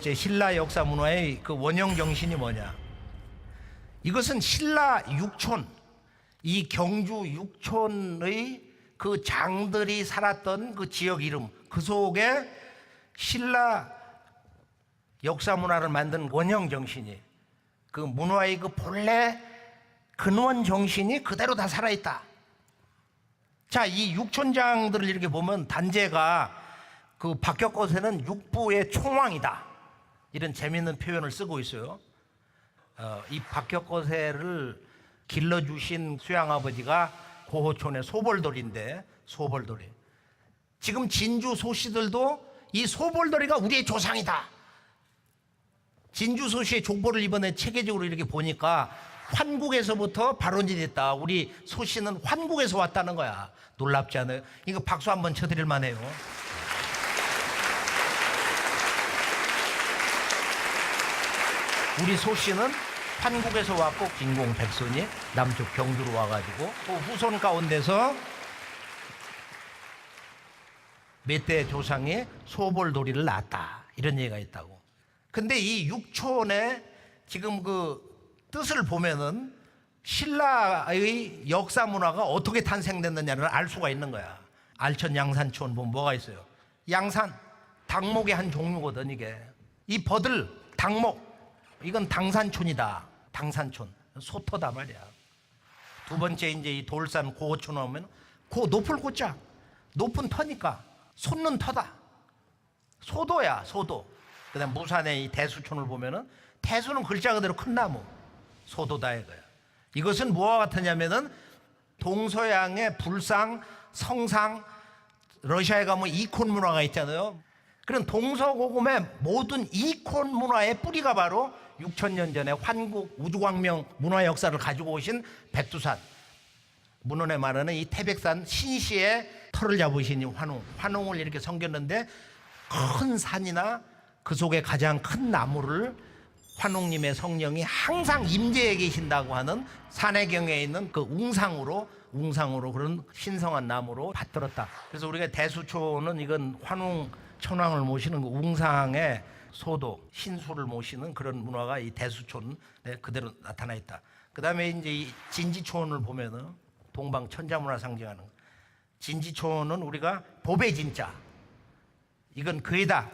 번째 신라 역사 문화의 그 원형 정신이 뭐냐? 이것은 신라 육촌, 이 경주 육촌의 그 장들이 살았던 그 지역 이름, 그 속에 신라 역사 문화를 만든 원형 정신이, 그 문화의 그 본래 근원 정신이 그대로 다 살아있다. 자, 이 육촌장들을 이렇게 보면 단제가 그 박격것에는 육부의 총왕이다, 이런 재미있는 표현을 쓰고 있어요. 이 박격거세를 길러주신 수양아버지가 고호촌의 소벌돌인데, 소벌돌이, 지금 진주 소씨들도 이 소벌돌이가 우리의 조상이다. 진주 소씨의 족보를 이번에 체계적으로 이렇게 보니까 환국에서부터 발원이 됐다. 우리 소씨는 환국에서 왔다는 거야. 놀랍지 않아요? 이거 박수 한번 쳐드릴 만해요. 우리 소씨는 환국에서 왔고, 진공 백선이 남쪽 경주로 와가지고 그 후손 가운데서 몇 대 조상이 소벌돌이를 낳았다, 이런 얘기가 있다고. 근데 이 육촌의 지금 그 뜻을 보면은 신라의 역사 문화가 어떻게 탄생됐느냐를 알 수가 있는 거야. 알천 양산촌 보면 뭐가 있어요? 양산, 닭목의 한 종류거든. 이게 이 버들, 닭목, 이건 당산촌이다. 당산촌, 소터다 말이야. 두 번째 이제 이 돌산 고호촌 오면 고 높을 고자, 높은 터니까 솟는 터다. 소도야, 소도. 그다음 무산의 이 대수촌을 보면은 대수는 글자 그대로 큰 나무, 소도다 이거야. 이것은 뭐와 같으냐면은 동서양의 불상, 성상, 러시아에 가면 이콘 문화가 있잖아요. 그런 동서고금의 모든 이콘 문화의 뿌리가 바로 6,000년 전에 환국 우주광명 문화 역사를 가지고 오신 백두산, 문헌에 말하는 이 태백산 신시의 털을 잡으신 이 환웅을 이렇게 섬겼는데, 큰 산이나 그 속에 가장 큰 나무를 환웅님의 성령이 항상 임재해 계신다고 하는 산해경에 있는 그 웅상으로 그런 신성한 나무로 받들었다. 그래서 우리가 대수초는 이건 환웅 천왕을 모시는 그 웅상의 소도, 신수를 모시는 그런 문화가 이 대수촌에 그대로 나타나 있다. 그 다음에 이제 이 진지촌을 보면은 동방 천자문화 상징하는, 진지촌은 우리가 보배진자, 이건 그이다,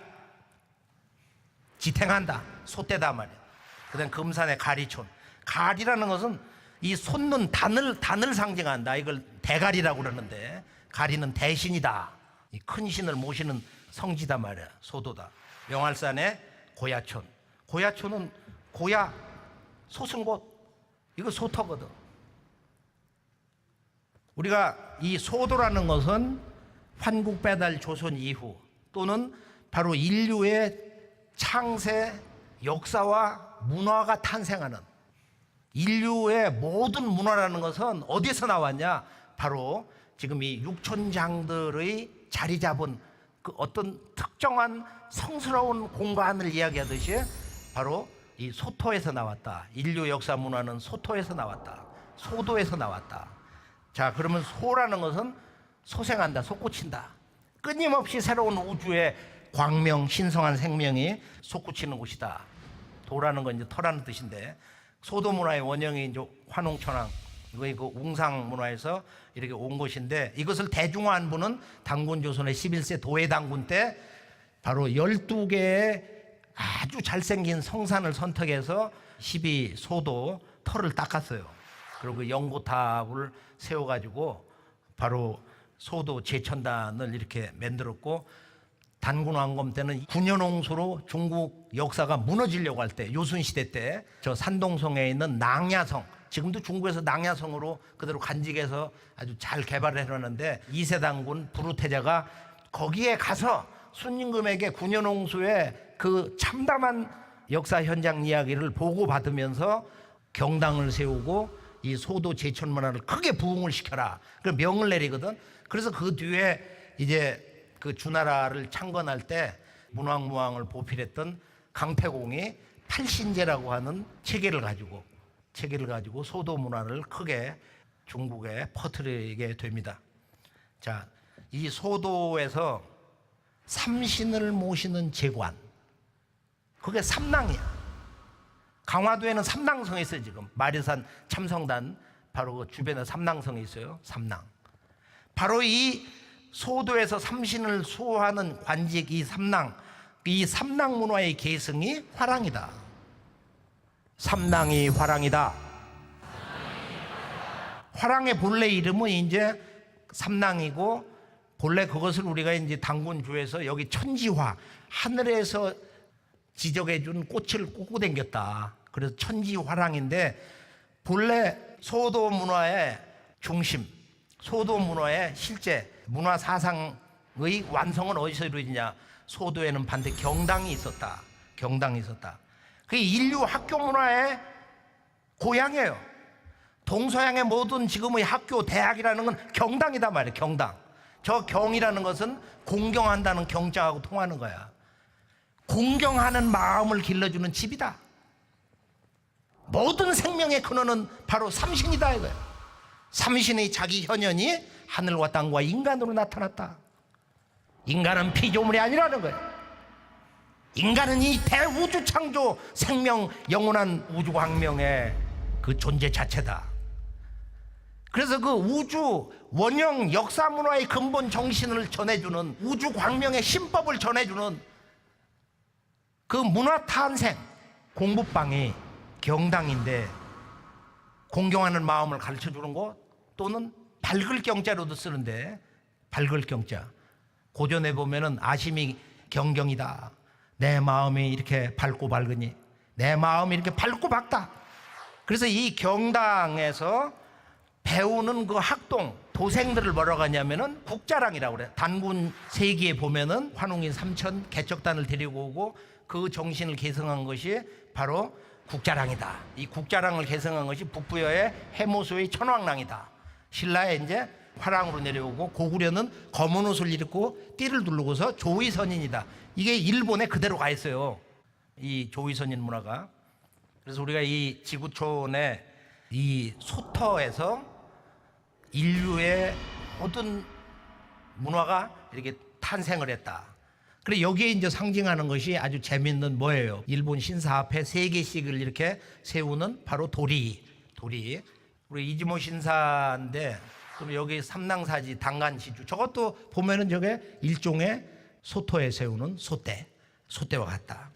지탱한다, 소떼다 말이야. 그 다음 금산의 가리촌, 가리라는 것은 이 솟는 단을 상징한다. 이걸 대가리라고 그러는데, 가리는 대신이다, 이 큰 신을 모시는 성지다 말이야. 소도다. 명할산의 고야촌, 고야촌은 고야, 솟은 곳, 이거 소터거든. 우리가 이 소도라는 것은 환국배달 조선 이후 또는 바로 인류의 창세 역사와 문화가 탄생하는, 인류의 모든 문화라는 것은 어디서 나왔냐? 바로 지금 이 육촌장들의 자리 잡은 그 어떤 특정한 성스러운 공간을 이야기하듯이 바로 이 소토에서 나왔다. 인류 역사 문화는 소토에서 나왔다. 소도에서 나왔다. 자, 그러면 소라는 것은 소생한다, 솟구친다. 끊임없이 새로운 우주의 광명, 신성한 생명이 솟구치는 곳이다. 도라는 건 이제 터라는 뜻인데, 소도 문화의 원형이 이제 환웅천왕, 이거 그 웅상 문화에서 이렇게 온 것인데, 이것을 대중화한 분은 당군조선의 11세 도해당군 때 바로 12개의 아주 잘생긴 성산을 선택해서 12소도 터를 닦았어요. 그리고 그 연고탑을 세워가지고 바로 소도 제천단을 이렇게 만들었고, 단군 왕검 때는 군현홍수로 중국 역사가 무너지려고 할 때, 요순시대 때 저 산동성에 있는 낭야성, 지금도 중국에서 낭야성으로 그대로 간직해서 아주 잘 개발을 해놨는데, 2세 단군 부르태자가 거기에 가서 순임금에게 군현홍수의 그 참담한 역사 현장 이야기를 보고받으면서 경당을 세우고 이 소도 제천 문화를 크게 부흥을 시켜라, 그 명을 내리거든. 그래서 그 뒤에 이제 그 주나라를 창건할 때 문왕무왕을 보필했던 강태공이 팔신제라고 하는 체계를 가지고 소도 문화를 크게 중국에 퍼뜨리게 됩니다. 자, 이 소도에서 삼신을 모시는 제관, 그게 삼낭이야. 강화도에는 삼낭성이 있어요. 지금 마리산 참성단 바로 그 주변에 삼낭성이 있어요. 삼낭. 바로 이 소도에서 삼신을 수호하는 관직 이 삼낭, 이 삼낭 문화의 계승이 화랑이다. 삼낭이 화랑이다. 화랑의 본래 이름은 이제 삼낭이고, 본래 그것을 우리가 이제 당군주에서 여기 천지화, 하늘에서 지적해 준 꽃을 꽂고 댕겼다. 그래서 천지화랑인데, 본래 소도 문화의 중심, 소도 문화의 실제 문화 사상의 완성은 어디서 이루어지냐? 소도에는 반대 경당이 있었다. 경당이 있었다. 그게 인류 학교 문화의 고향이에요. 동서양의 모든 지금의 학교, 대학이라는 건 경당이다 말이에요. 경당. 저 경이라는 것은 공경한다는 경자하고 통하는 거야. 공경하는 마음을 길러주는 집이다. 모든 생명의 근원은 바로 삼신이다 이거예요. 삼신의 자기 현현이 하늘과 땅과 인간으로 나타났다. 인간은 피조물이 아니라는 거예요. 인간은 이 대우주 창조 생명 영원한 우주 광명의 그 존재 자체다. 그래서 그 우주 원형 역사 문화의 근본 정신을 전해주는, 우주 광명의 신법을 전해주는 그 문화 탄생 공부방이 경당인데, 공경하는 마음을 가르쳐주는 것, 또는 밝을 경자로도 쓰는데, 밝을 경자 고전에 보면은 아심이 경경이다. 내 마음이 이렇게 밝고 밝으니, 내 마음이 이렇게 밝고 밝다. 그래서 이 경당에서 배우는 그 학동 도생들을 뭐라고 하냐면은 국자랑이라고 그래요. 단군 세기에 보면은 환웅인 삼천 개척단을 데리고 오고 그 정신을 계승한 것이 바로 국자랑이다. 이 국자랑을 계승한 것이 북부여의 해모수의 천왕랑이다. 신라에 이제 화랑으로 내려오고, 고구려는 검은 옷을 입고 띠를 두르고서 조위선인이다. 이게 일본에 그대로 가 있어요. 이 조위선인 문화가. 그래서 우리가 이 지구촌의 이 소터에서 인류의 모든 문화가 이렇게 탄생을 했다. 그래 여기에 이제 상징하는 것이 아주 재밌는 뭐예요? 일본 신사 앞에 3개씩을 이렇게 세우는 바로 도리. 우리 이지모 신사인데, 그럼 여기 삼낭사지 당간지주, 저것도 보면은 저게 일종의 소토에 세우는 소떼와 같다.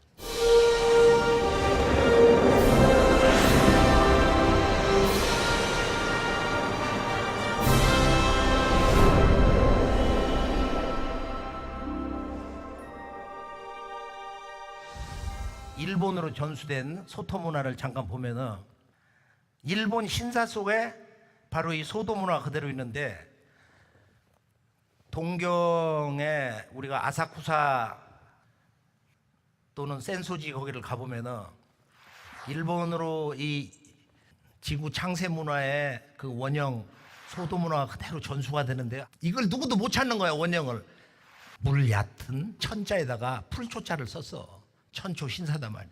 일본으로 전수된 소토 문화를 잠깐 보면은 일본 신사 속에 바로 이 소도 문화가 그대로 있는데, 동경에 우리가 아사쿠사 또는 센소지 거기를 가보면은 일본으로 이 지구 창세 문화의 그 원형 소도 문화가 그대로 전수가 되는데요. 이걸 누구도 못 찾는 거야, 원형을. 물 얕은 천자에다가 풀초자를 썼어. 천초 신사다 말이야.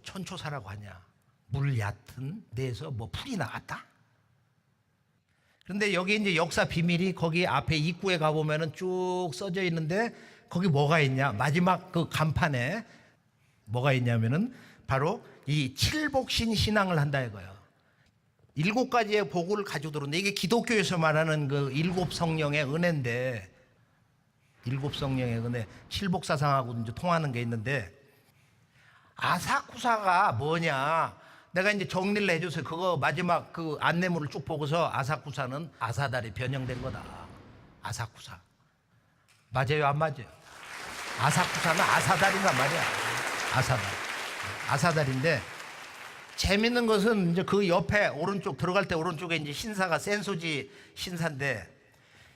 천초사라고 하냐? 물 얕은 데에서 뭐 풀이 나왔다? 그런데 여기 이제 역사 비밀이 거기 앞에 입구에 가보면은 쭉 써져 있는데, 거기 뭐가 있냐? 마지막 그 간판에 뭐가 있냐면은 바로 이 칠복신 신앙을 한다 이거예요. 7가지의 복을 가지고 들어오는데, 이게 기독교에서 말하는 그 7성령의 은혜인데, 7성령의 은혜, 칠복사상하고 이제 통하는 게 있는데, 아사쿠사가 뭐냐? 내가 이제 정리를 해줘서 그거 마지막 그 안내물을 쭉 보고서 아사쿠사는 아사달이 변형된 거다. 아사쿠사. 맞아요, 안 맞아요? 아사쿠사는 아사달이란 말이야. 아사달인데, 재밌는 것은 이제 그 옆에 오른쪽 들어갈 때 오른쪽에 이제 신사가 센소지 신사인데,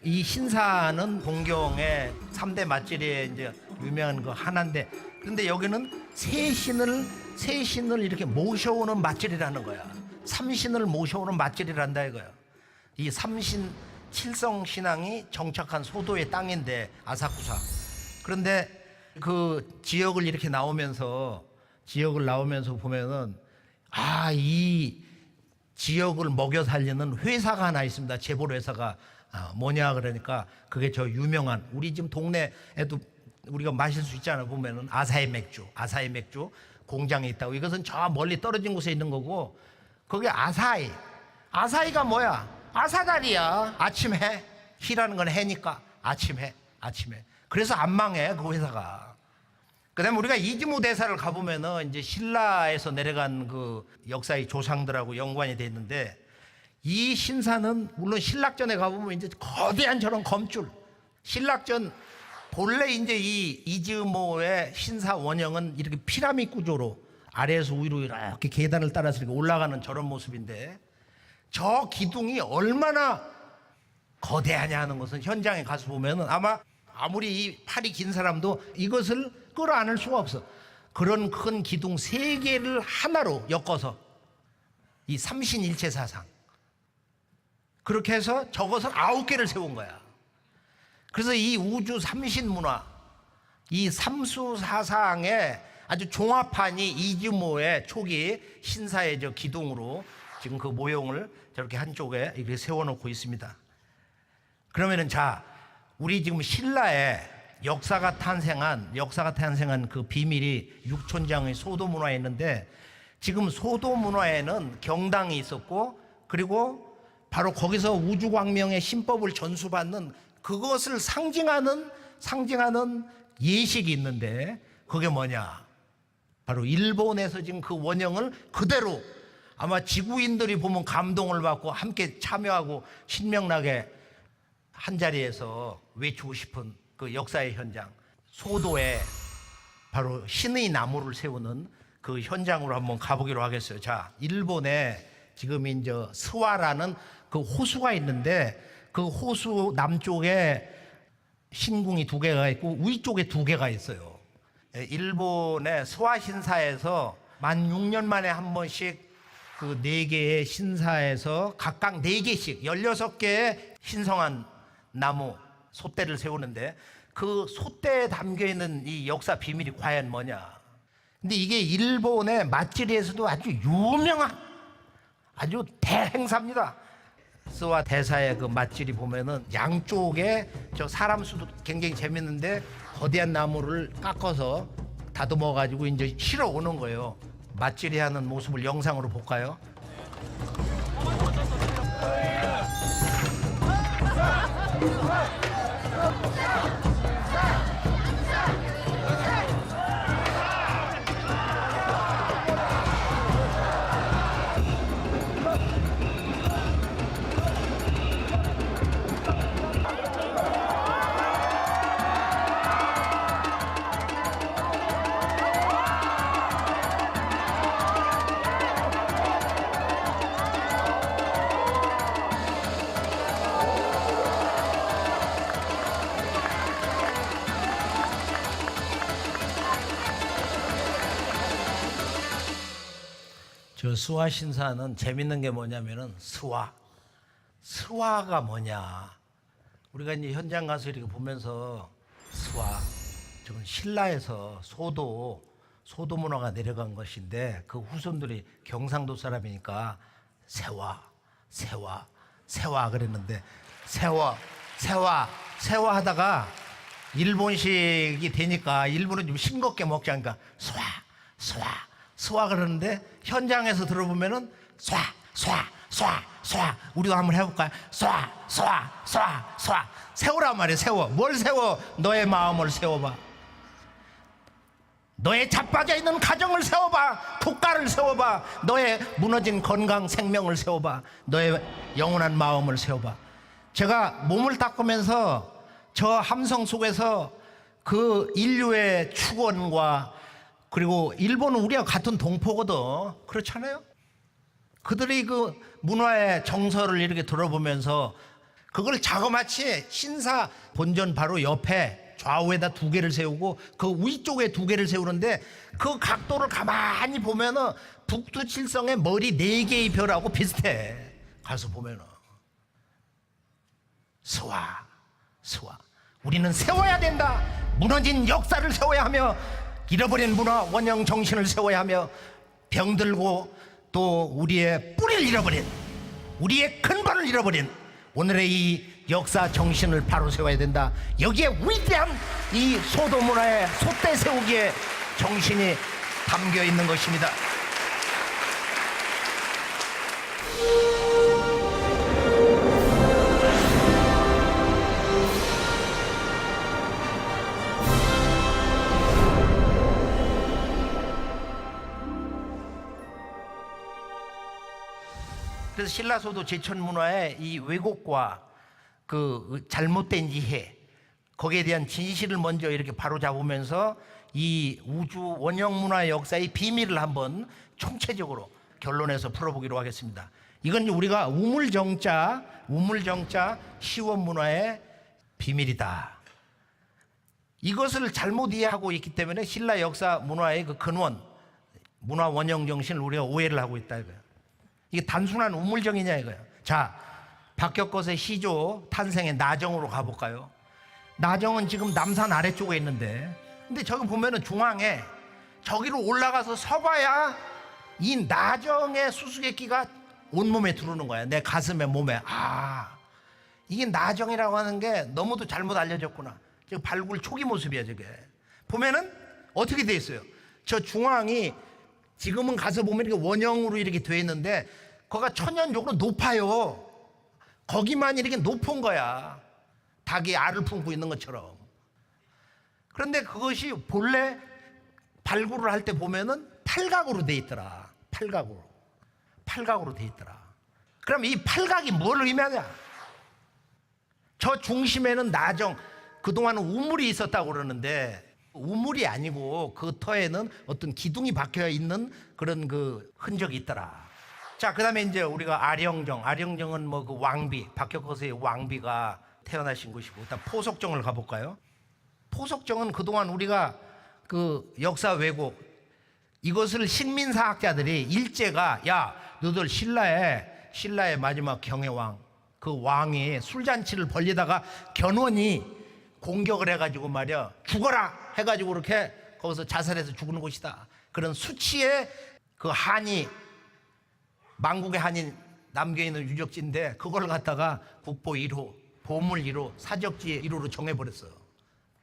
이 신사는 동경의 3대 맛집에 이제 유명한 거 하나인데, 그런데 여기는 세 신을 이렇게 모셔오는 맛집이라는 거야. 3신을 모셔오는 맛집이란다 이거야. 이 3신 7성 신앙이 정착한 소도의 땅인데, 아사쿠사. 그런데 그 지역을 이렇게 나오면서 보면은, 이 지역을 먹여 살리는 회사가 하나 있습니다. 재벌 회사가. 뭐냐 그러니까 그게 저 유명한, 우리 지금 동네에도 우리가 마실 수 있잖아요. 보면은 아사히 맥주 공장에 있다고. 이것은 저 멀리 떨어진 곳에 있는 거고, 거기 아사히가 뭐야? 아사다리야. 아침 해. 희라는 건 해니까 아침 해. 그래서 안 망해 그 회사가. 그다음에 우리가 이즈모 대사를 가보면은 이제 신라에서 내려간 그 역사의 조상들하고 연관이 돼 있는데, 이 신사는 물론 신락전에 가보면 이제 거대한 저런 검줄, 신락전 본래 이제 이 이즈모의 신사 원형은 이렇게 피라미드 구조로 아래에서 위로 이렇게 계단을 따라서 이렇게 올라가는 저런 모습인데, 저 기둥이 얼마나 거대하냐 하는 것은 현장에 가서 보면은 아마 아무리 이 팔이 긴 사람도 이것을 끌어안을 수가 없어. 그런 큰 기둥 3개를 하나로 엮어서 이 삼신일체 사상, 그렇게 해서 저것을 9개를 세운 거야. 그래서 이 우주 삼신 문화, 이 삼수 사상의 아주 종합판이 이즈모의 초기 신사의 저 기둥으로 지금 그 모형을 저렇게 한쪽에 이렇게 세워놓고 있습니다. 그러면은 자, 우리 지금 신라의 역사가 탄생한 그 비밀이 육촌장의 소도 문화에 있는데, 지금 소도 문화에는 경당이 있었고, 그리고 바로 거기서 우주광명의 신법을 전수받는 그것을 상징하는 예식이 있는데, 그게 뭐냐? 바로 일본에서 지금 그 원형을 그대로 아마 지구인들이 보면 감동을 받고 함께 참여하고 신명나게 한 자리에서 외치고 싶은 그 역사의 현장, 소도에 바로 신의 나무를 세우는 그 현장으로 한번 가보기로 하겠어요. 자, 일본에 지금 이제 스와라는 그 호수가 있는데, 그 호수 남쪽에 신궁이 2개가 있고 위쪽에 2개가 있어요. 일본의 스와 신사에서 만 6년 만에 한 번씩 그 4개의 신사에서 각각 4개씩 16개의 신성한 나무 솥대를 세우는데, 그 솥대에 담겨있는 이 역사 비밀이 과연 뭐냐? 근데 이게 일본의 맛집에서도 아주 유명한 아주 대행사입니다. 스와 대사의 그 맛집이 보면은 양쪽에 저 사람 수도 굉장히 재밌는데, 거대한 나무를 깎아서 다듬어 가지고 이제 실어 오는 거예요. 맛집이 하는 모습을 영상으로 볼까요? 저 스와 신사는 재밌는 게 뭐냐면은 스와가 뭐냐? 우리가 이제 현장 가서 이렇게 보면서 스와, 저건 신라에서 소도 문화가 내려간 것인데, 그 후손들이 경상도 사람이니까 세와 그랬는데, 세와 하다가 일본식이 되니까 일본은 좀 싱겁게 먹자니까 스와 그러는데, 현장에서 들어보면은 스와 우리도 한번 해볼까요? 스와 세우란 말이에요. 세워. 뭘 세워? 너의 마음을 세워봐. 너의 자빠져 있는 가정을 세워봐. 국가를 세워봐. 너의 무너진 건강 생명을 세워봐. 너의 영원한 마음을 세워봐. 제가 몸을 닦으면서 저 함성 속에서 그 인류의 축원과, 그리고 일본은 우리가 같은 동포거든. 그렇잖아요? 그들이 그 문화의 정서를 이렇게 들어보면서 그걸 자그마치 신사 본전 바로 옆에 좌우에다 2개를 세우고 그 위쪽에 2개를 세우는데, 그 각도를 가만히 보면은 북두칠성의 머리 4개의 별하고 비슷해. 가서 보면은 스와 우리는 세워야 된다. 무너진 역사를 세워야 하며, 잃어버린 문화 원형 정신을 세워야 하며, 병들고 또 우리의 뿌리를 잃어버린, 우리의 근본을 잃어버린 오늘의 이 역사 정신을 바로 세워야 된다. 여기에 위대한 이 소도 문화의 솥대 세우기의 정신이 담겨 있는 것입니다. 그래서 신라소도 제천문화의 이 왜곡과 그 잘못된 이해, 거기에 대한 진실을 먼저 이렇게 바로잡으면서 이 우주 원형문화의 역사의 비밀을 한번 총체적으로 결론해서 풀어보기로 하겠습니다. 이건 우리가 우물정자 시원문화의 비밀이다. 이것을 잘못 이해하고 있기 때문에 신라 역사 문화의 그 근원, 문화 원형 정신을 우리가 오해를 하고 있다 이거예요. 이게 단순한 우물정이냐 이거예요. 자, 박격것의 시조 탄생의 나정으로 가볼까요? 나정은 지금 남산 아래쪽에 있는데, 근데 저기 보면은 중앙에 저기로 올라가서 서봐야 이 나정의 수수께끼가 온몸에 들어오는 거야. 내 가슴에, 몸에. 아, 이게 나정이라고 하는 게 너무도 잘못 알려졌구나. 저 발굴 초기 모습이야 저게. 보면은 어떻게 돼 있어요? 저 중앙이 지금은 가서 보면 이렇게 원형으로 이렇게 돼 있는데 거기가 천연적으로 높아요. 거기만 이렇게 높은 거야. 닭이 알을 품고 있는 것처럼. 그런데 그것이 본래 발굴을 할 때 보면은 팔각으로 돼 있더라. 팔각으로 돼 있더라. 그럼 이 팔각이 뭘 의미하냐? 저 중심에는 나정, 그동안은 우물이 있었다고 그러는데 우물이 아니고 그 터에는 어떤 기둥이 박혀 있는 그런 그 흔적이 있더라. 자, 그 다음에 이제 우리가 아령정은 뭐 그 왕비, 박격거스의 왕비가 태어나신 곳이고, 일단 포석정을 가볼까요? 포석정은 그동안 우리가 그 역사 왜곡, 이것을 식민사학자들이 일제가, 야, 너들 신라의 마지막 경혜왕, 그 왕이 술잔치를 벌리다가 견훤이 공격을 해가지고 말이야, 죽어라 해가지고 그렇게 거기서 자살해서 죽는 곳이다. 그런 수치의 그 한이, 만국의 한이 남겨있는 유적지인데 그걸 갖다가 국보 1호, 보물 1호, 사적지 1호로 정해버렸어.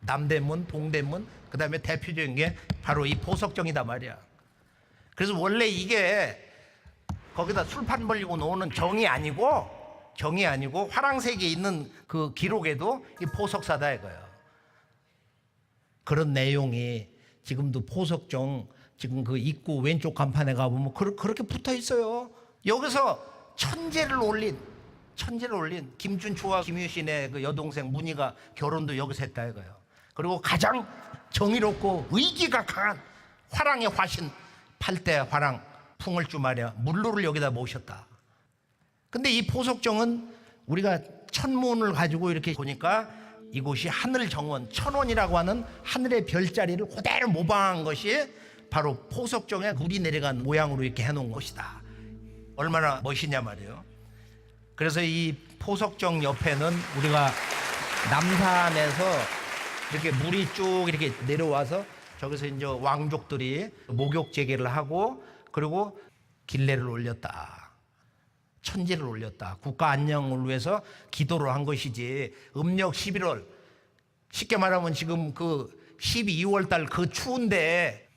남대문, 동대문, 그 다음에 대표적인 게 바로 이 포석정이다 말이야. 그래서 원래 이게 거기다 술판 벌리고 노는 정이 아니고 화랑색에 있는 그 기록에도 이 포석사다 이거예요. 그런 내용이 지금도 포석정 지금 그 입구 왼쪽 간판에 가보면 그렇게 붙어 있어요. 여기서 천재를 올린 김준초와 김유신의 그 여동생 문희가 결혼도 여기서 했다 이거예요. 그리고 가장 정의롭고 의기가 강한 화랑의 화신 8대 화랑 풍을주 말이야, 물로를 여기다 모셨다. 근데 이 포석정은 우리가 천문을 가지고 이렇게 보니까 이곳이 하늘 정원, 천원이라고 하는 하늘의 별자리를 그대로 모방한 것이 바로 포석정에 물이 내려간 모양으로 이렇게 해놓은 것이다. 얼마나 멋있냐 말이에요. 그래서 이 포석정 옆에는 우리가 남산에서 이렇게 물이 쭉 이렇게 내려와서 저기서 이제 왕족들이 목욕 재개를 하고, 그리고 길례를 올렸다, 천지를 올렸다, 국가 안녕을 위해서 기도를 한 것이지. 음력 11월, 쉽게 말하면 지금 그 12월 달 그 추운데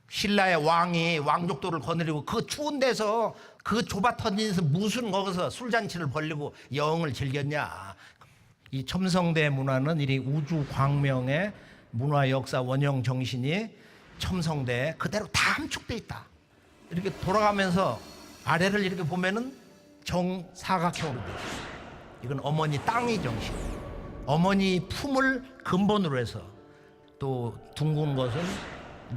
신라의 왕이 왕족들을 거느리고 그 추운 데서 그 좁아터진에서 무슨 거기서 술잔치를 벌리고 여흥을 즐겼냐. 이 첨성대 문화는 이 우주 광명의 문화 역사 원형 정신이 첨성대에 그대로 다 함축돼 있다. 이렇게 돌아가면서 아래를 이렇게 보면은 정사각형으로 돼 있어요. 이건 어머니 땅의 정신, 어머니 품을 근본으로 해서, 또 둥근 것은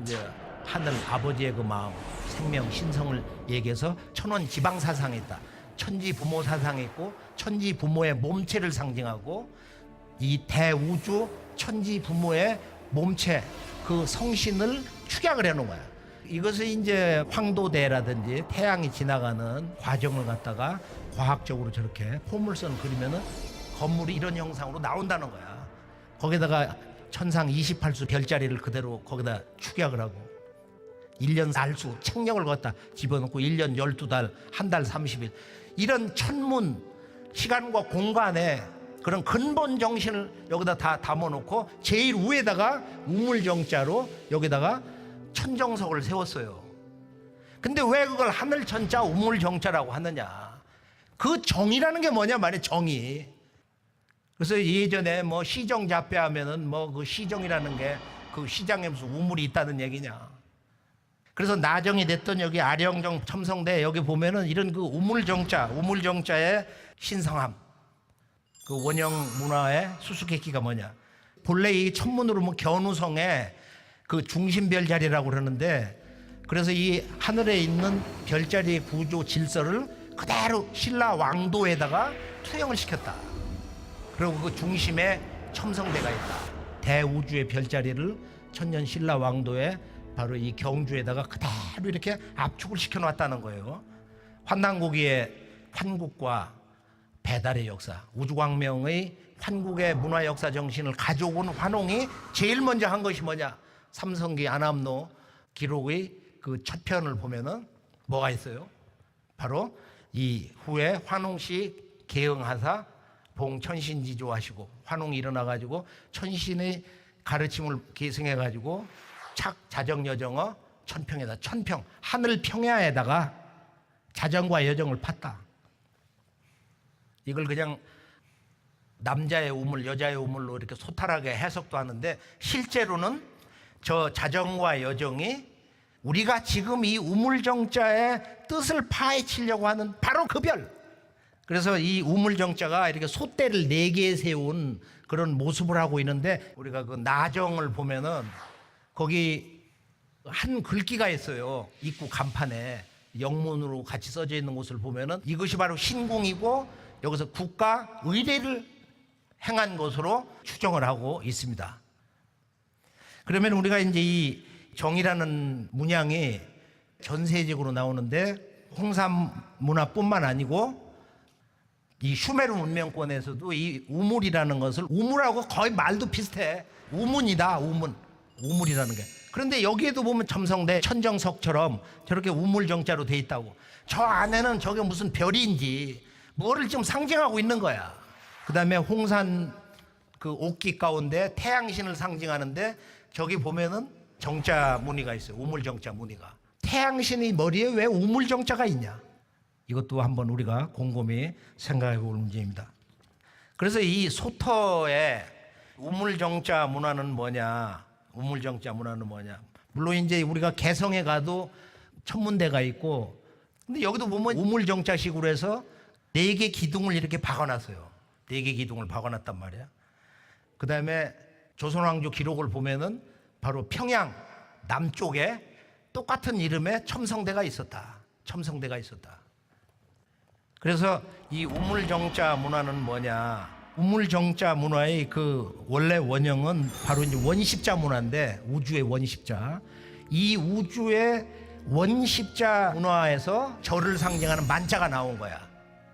이제 하늘 아버지의 그 마음, 생명, 신성을 얘기해서 천원 지방 사상이 있다. 천지 부모 사상이 있고, 천지 부모의 몸체를 상징하고, 이 대우주 천지 부모의 몸체, 그 성신을 축약을 해놓은 거야. 이것을 이제 황도대라든지 태양이 지나가는 과정을 갖다가 과학적으로 저렇게 포물선을 그리면은 건물이 이런 형상으로 나온다는 거야. 거기다가 천상 28수 별자리를 그대로 거기다 축약을 하고, 1년 날수 책령을 갖다 집어넣고 1년 12달, 한 달 30일, 이런 천문 시간과 공간에 그런 근본 정신을 여기다 다 담아놓고 제일 위에다가 우물정자로 여기다가 천정석을 세웠어요. 근데 왜 그걸 하늘천자 우물정자라고 하느냐? 그 정이라는 게 뭐냐 말이야, 정이. 그래서 예전에 뭐 시정잡배 하면은 뭐 그 시정이라는 게 그 시장에 무슨 우물이 있다는 얘기냐. 그래서 나정이 됐던 여기 아령정 첨성대 여기 보면은 이런 그 우물정자의 신성함, 그 원형 문화의 수수께끼가 뭐냐. 본래 이 천문으로 뭐 견우성의 그 중심별 자리라고 그러는데, 그래서 이 하늘에 있는 별자리의 구조 질서를 그대로 신라 왕도에다가 투영을 시켰다. 그리고 그 중심에 첨성대가 있다. 대우주의 별자리를 천년 신라 왕도에 바로 이 경주에다가 그대로 이렇게 압축을 시켜놨다는 거예요. 환난고기의 환국과 배달의 역사, 우주광명의 환국의 문화 역사 정신을 가져온 환웅이 제일 먼저 한 것이 뭐냐? 삼성기 안암로 기록의 그 첫 편을 보면은 뭐가 있어요? 바로 이 후에 환웅씨 계응하사 봉천신지조하시고 환웅이 일어나가지고 천신의 가르침을 계승해가지고 자정여정어 천평에다, 천평 하늘 평야에다가 자정과 여정을 팠다. 이걸 그냥 남자의 우물 여자의 우물로 이렇게 소탈하게 해석도 하는데, 실제로는 저 자정과 여정이 우리가 지금 이 우물정자의 뜻을 파헤치려고 하는 바로 그 별. 그래서 이 우물정자가 이렇게 솥대를 4개 세운 그런 모습을 하고 있는데, 우리가 그 나정을 보면은 거기 한 글귀가 있어요. 입구 간판에 영문으로 같이 써져 있는 곳을 보면은 이것이 바로 신궁이고 여기서 국가 의례를 행한 것으로 추정을 하고 있습니다. 그러면 우리가 이제 이 정이라는 문양이 전 세계적으로 나오는데, 홍산 문화뿐만 아니고 이 슈메르 문명권에서도 이 우물이라는 것을, 우물하고 거의 말도 비슷해. 우문이다, 우문. 우물이라는 게. 그런데 여기에도 보면 첨성대 천정석처럼 저렇게 우물정자로 돼 있다고. 저 안에는 저게 무슨 별인지 뭐를 좀 상징하고 있는 거야. 그 다음에 홍산 그 옥기 가운데 태양신을 상징하는데, 저기 보면은 정자 무늬가 있어요. 우물정자 무늬가. 태양신의 머리에 왜 우물정자가 있냐? 이것도 한번 우리가 곰곰이 생각해 볼 문제입니다. 그래서 이 소터의 우물정자 문화는 뭐냐? 우물정자 문화는 뭐냐? 물론 이제 우리가 개성에 가도 천문대가 있고, 근데 여기도 보면 우물정자식으로 해서 4개 기둥을 이렇게 박아놨어요. 4개 기둥을 박아놨단 말이야. 그 다음에 조선왕조 기록을 보면은 바로 평양 남쪽에 똑같은 이름의 첨성대가 있었다. 첨성대가 있었다. 그래서 이 우물정자 문화는 뭐냐? 우물정자 문화의 그 원래 원형은 바로 이제 원십자 문화인데, 우주의 원십자. 이 우주의 원십자 문화에서 절을 상징하는 만자가 나온 거야.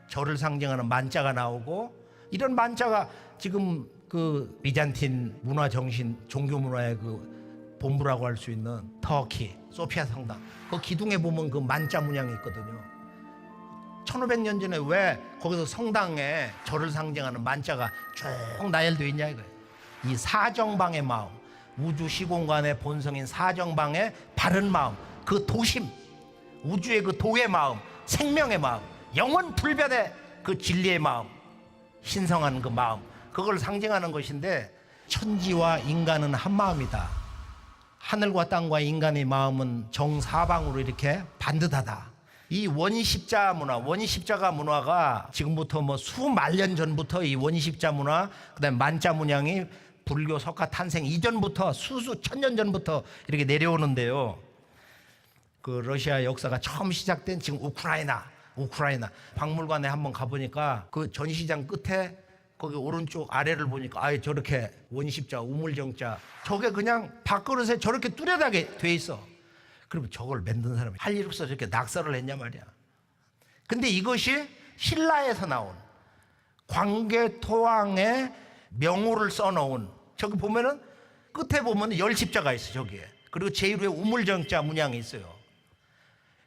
절을 상징하는 만자가 나오고, 이런 만자가 지금 그 비잔틴 문화 정신, 종교 문화의 그 본부라고 할 수 있는 터키 소피아 성당, 그 기둥에 보면 그 만자 문양이 있거든요. 1500년 전에 왜 거기서 성당에 절을 상징하는 만자가 쭉 나열되어 있냐 이거예요. 이 사정방의 마음, 우주 시공간의 본성인 사정방의 바른 마음, 그 도심, 우주의 그 도의 마음, 생명의 마음, 영원 불변의 그 진리의 마음, 신성한 그 마음, 그걸 상징하는 것인데, 천지와 인간은 한 마음이다. 하늘과 땅과 인간의 마음은 정사방으로 이렇게 반듯하다. 이 원십자 문화, 원십자가 문화가 지금부터 뭐 수만 년 전부터 이 원십자 문화, 그다음에 만자 문양이 불교 석가 탄생 이전부터 수수 천년 전부터 이렇게 내려오는데요. 그 러시아 역사가 처음 시작된 지금 우크라이나 박물관에 한번 가보니까 그 전시장 끝에 거기 오른쪽 아래를 보니까 아예 저렇게 원십자, 우물정자, 저게 그냥 밥그릇에 저렇게 뚜렷하게 돼 있어. 그러면 저걸 만든 사람이 할 일 없어 저렇게 낙서를 했냐 말이야. 근데 이것이 신라에서 나온 광개토왕의 명호를 써놓은, 저기 보면은 끝에 보면 열십자가 있어 저기에. 그리고 제일 위에 우물정자 문양이 있어요.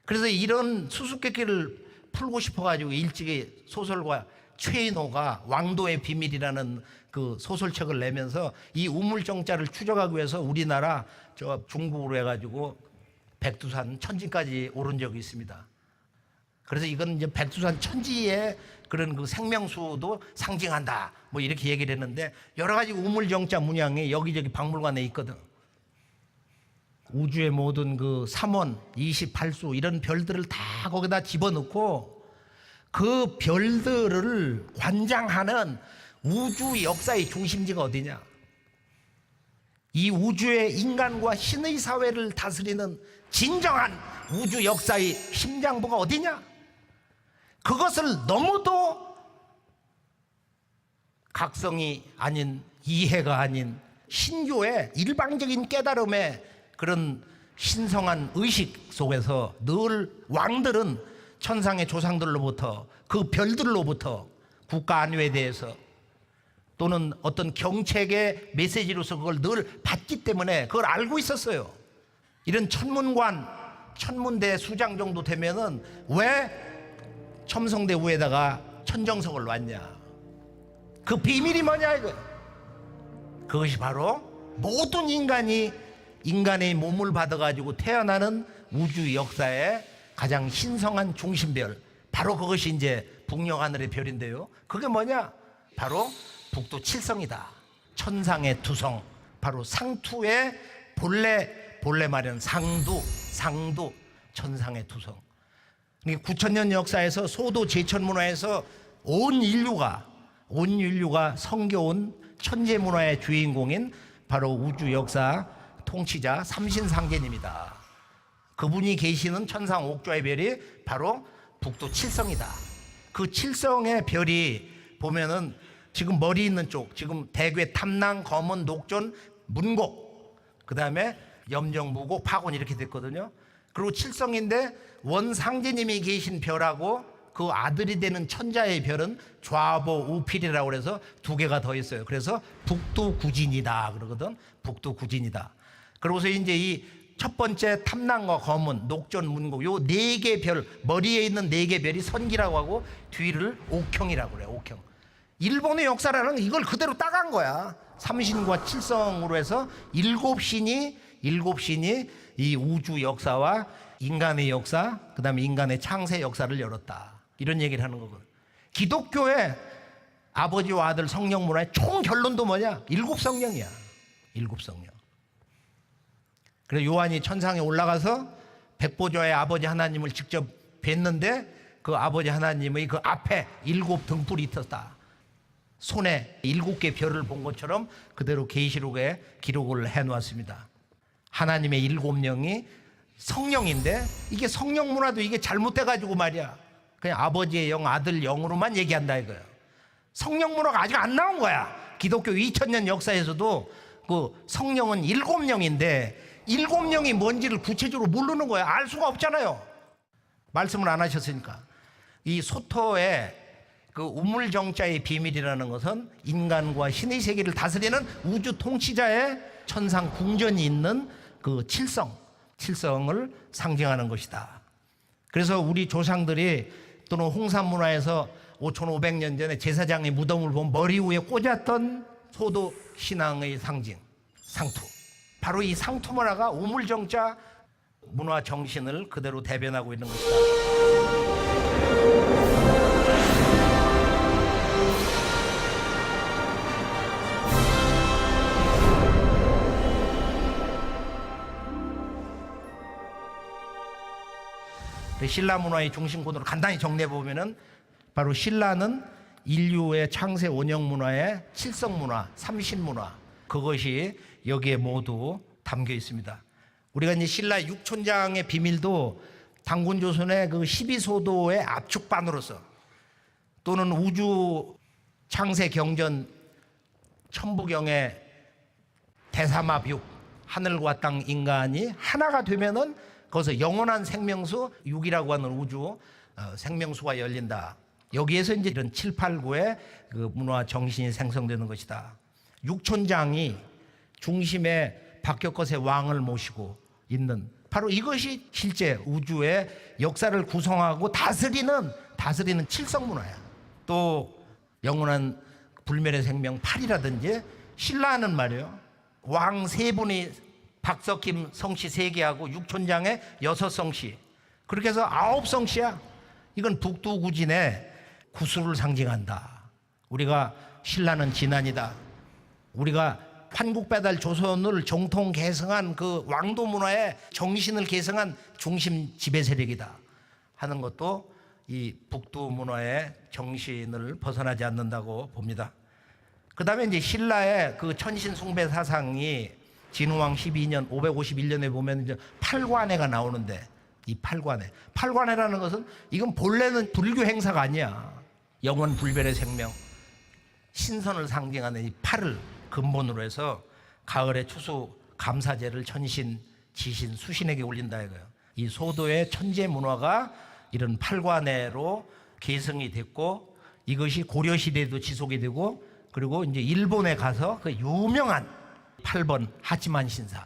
그래서 이런 수수께끼를 풀고 싶어가지고 일찍이 소설과 최인호가 왕도의 비밀이라는 그 소설책을 내면서 이 우물정자를 추적하기 위해서 우리나라 저 중국으로 해가지고 백두산 천지까지 오른 적이 있습니다. 그래서 이건 이제 백두산 천지의 그런 그 생명수도 상징한다. 뭐 이렇게 얘기를 했는데 여러 가지 우물정자 문양이 여기저기 박물관에 있거든. 우주의 모든 그 3원, 28수 이런 별들을 다 거기다 집어넣고 그 별들을 관장하는 우주 역사의 중심지가 어디냐? 이 우주의 인간과 신의 사회를 다스리는 진정한 우주 역사의 심장부가 어디냐? 그것을 너무도 각성이 아닌, 이해가 아닌 신교의 일방적인 깨달음의 그런 신성한 의식 속에서 늘 왕들은 천상의 조상들로부터 그 별들로부터 국가 안위에 대해서 또는 어떤 경책의 메시지로서 그걸 늘 받기 때문에 그걸 알고 있었어요. 이런 천문관, 천문대 수장 정도 되면은 왜 첨성대 위에다가 천정석을 놨냐? 그 비밀이 뭐냐 이거? 그것이 바로 모든 인간이 인간의 몸을 받아가지고 태어나는 우주 역사의 가장 신성한 중심별, 바로 그것이 이제 북녘 하늘의 별인데요. 그게 뭐냐? 바로 북두 칠성이다. 천상의 두성, 바로 상투의 본래 말은 상두 천상의 두성. 9,000년 역사에서 소도 제천 문화에서 온 인류가 성겨운 천재 문화의 주인공인 바로 우주 역사 통치자 삼신상제님이다. 그분이 계시는 천상 옥좌의 별이 바로 북두 칠성이다. 그 칠성의 별이 보면은 지금 머리 있는 쪽, 지금 대괴, 탐낭, 검은, 녹존, 문곡, 그 다음에 염정, 무곡, 파곤 이렇게 됐거든요. 그리고 칠성인데 원상제님이 계신 별하고 그 아들이 되는 천자의 별은 좌보, 우필이라고 해서 두 개가 더 있어요. 그래서 북두구진이다 그러거든. 북두구진이다. 그러고서 이제 이 첫 번째 탐낭과 검은, 녹존, 문곡 요 네 개 별, 머리에 있는 네 개 별이 선기라고 하고 뒤를 옥형이라고 그래요. 옥형. 일본의 역사라는 건 이걸 그대로 따간 거야. 삼신과 칠성으로 해서 일곱 신이 이 우주 역사와 인간의 역사, 그 다음에 인간의 창세 역사를 열었다. 이런 얘기를 하는 거거든. 기독교의 아버지와 아들 성령 문화의 총 결론도 뭐냐? 일곱 성령이야. 일곱 성령. 그래서 요한이 천상에 올라가서 백보좌의 아버지 하나님을 직접 뵀는데 그 아버지 하나님의 그 앞에 일곱 등불이 있었다. 손에 일곱 개 별을 본 것처럼 그대로 계시록에 기록을 해놓았습니다. 하나님의 일곱 영이 성령인데 이게 성령 문화도 이게 잘못돼가지고 말이야. 그냥 아버지의 영, 아들 영으로만 얘기한다 이거야. 성령 문화가 아직 안 나온 거야. 기독교 2000년 역사에서도 그 성령은 일곱 영인데 일곱 영이 뭔지를 구체적으로 모르는 거야. 알 수가 없잖아요. 말씀을 안 하셨으니까. 이 소토의 그 우물정자의 비밀이라는 것은 인간과 신의 세계를 다스리는 우주 통치자의 천상 궁전이 있는 그 칠성을 상징하는 것이다. 그래서 우리 조상들이 또는 홍산 문화에서 5,500년 전에 제사장의 무덤을 보면 머리 위에 꽂았던 소도 신앙의 상징, 상투. 바로 이 상투 문화가 우물정자 문화 정신을 그대로 대변하고 있는 것이다. 신라 문화의 중심권으로 간단히 정리해 보면은 바로 신라는 인류의 창세 원형 문화의 칠성 문화, 삼신 문화, 그것이 여기에 모두 담겨 있습니다. 우리가 이제 신라 육촌장의 비밀도 당군조선의 그 12소도의 압축반으로서 또는 우주 창세 경전 천부경의 대삼합육, 하늘과 땅 인간이 하나가 되면은 거기서 영원한 생명수 6이라고 하는 우주 생명수가 열린다. 여기에서 이제 이런 7, 8, 9의 그 문화 정신이 생성되는 것이다. 육촌장이 중심에 박격것의 왕을 모시고 있는 바로 이것이 실제 우주의 역사를 구성하고 다스리는 칠성 문화야. 또 영원한 불멸의 생명 8이라든지 신라는 말이에요. 왕 3분이 박석김 성씨 3개하고 육촌장에 6성씨, 그렇게 해서 9성씨야. 이건 북두구진의 구수를 상징한다. 우리가 신라는 진안이다. 우리가 환국배달 조선을 정통 계승한 그 왕도 문화의 정신을 계승한 중심 지배 세력이다 하는 것도 이 북두 문화의 정신을 벗어나지 않는다고 봅니다. 그 다음에 이제 신라의 그 천신 숭배 사상이 진흥왕 12년 551년에 보면 이제 팔관회가 나오는데, 이 팔관회라는 것은 이건 본래는 불교 행사가 아니야. 영원 불멸의 생명, 신선을 상징하는 이 팔을 근본으로 해서 가을에 추수 감사제를 천신, 지신, 수신에게 올린다 이거예요. 이 소도의 천재 문화가 이런 팔관회로 계승이 됐고, 이것이 고려 시대에도 지속이 되고, 그리고 이제 일본에 가서 그 유명한 8번 하치만 신사,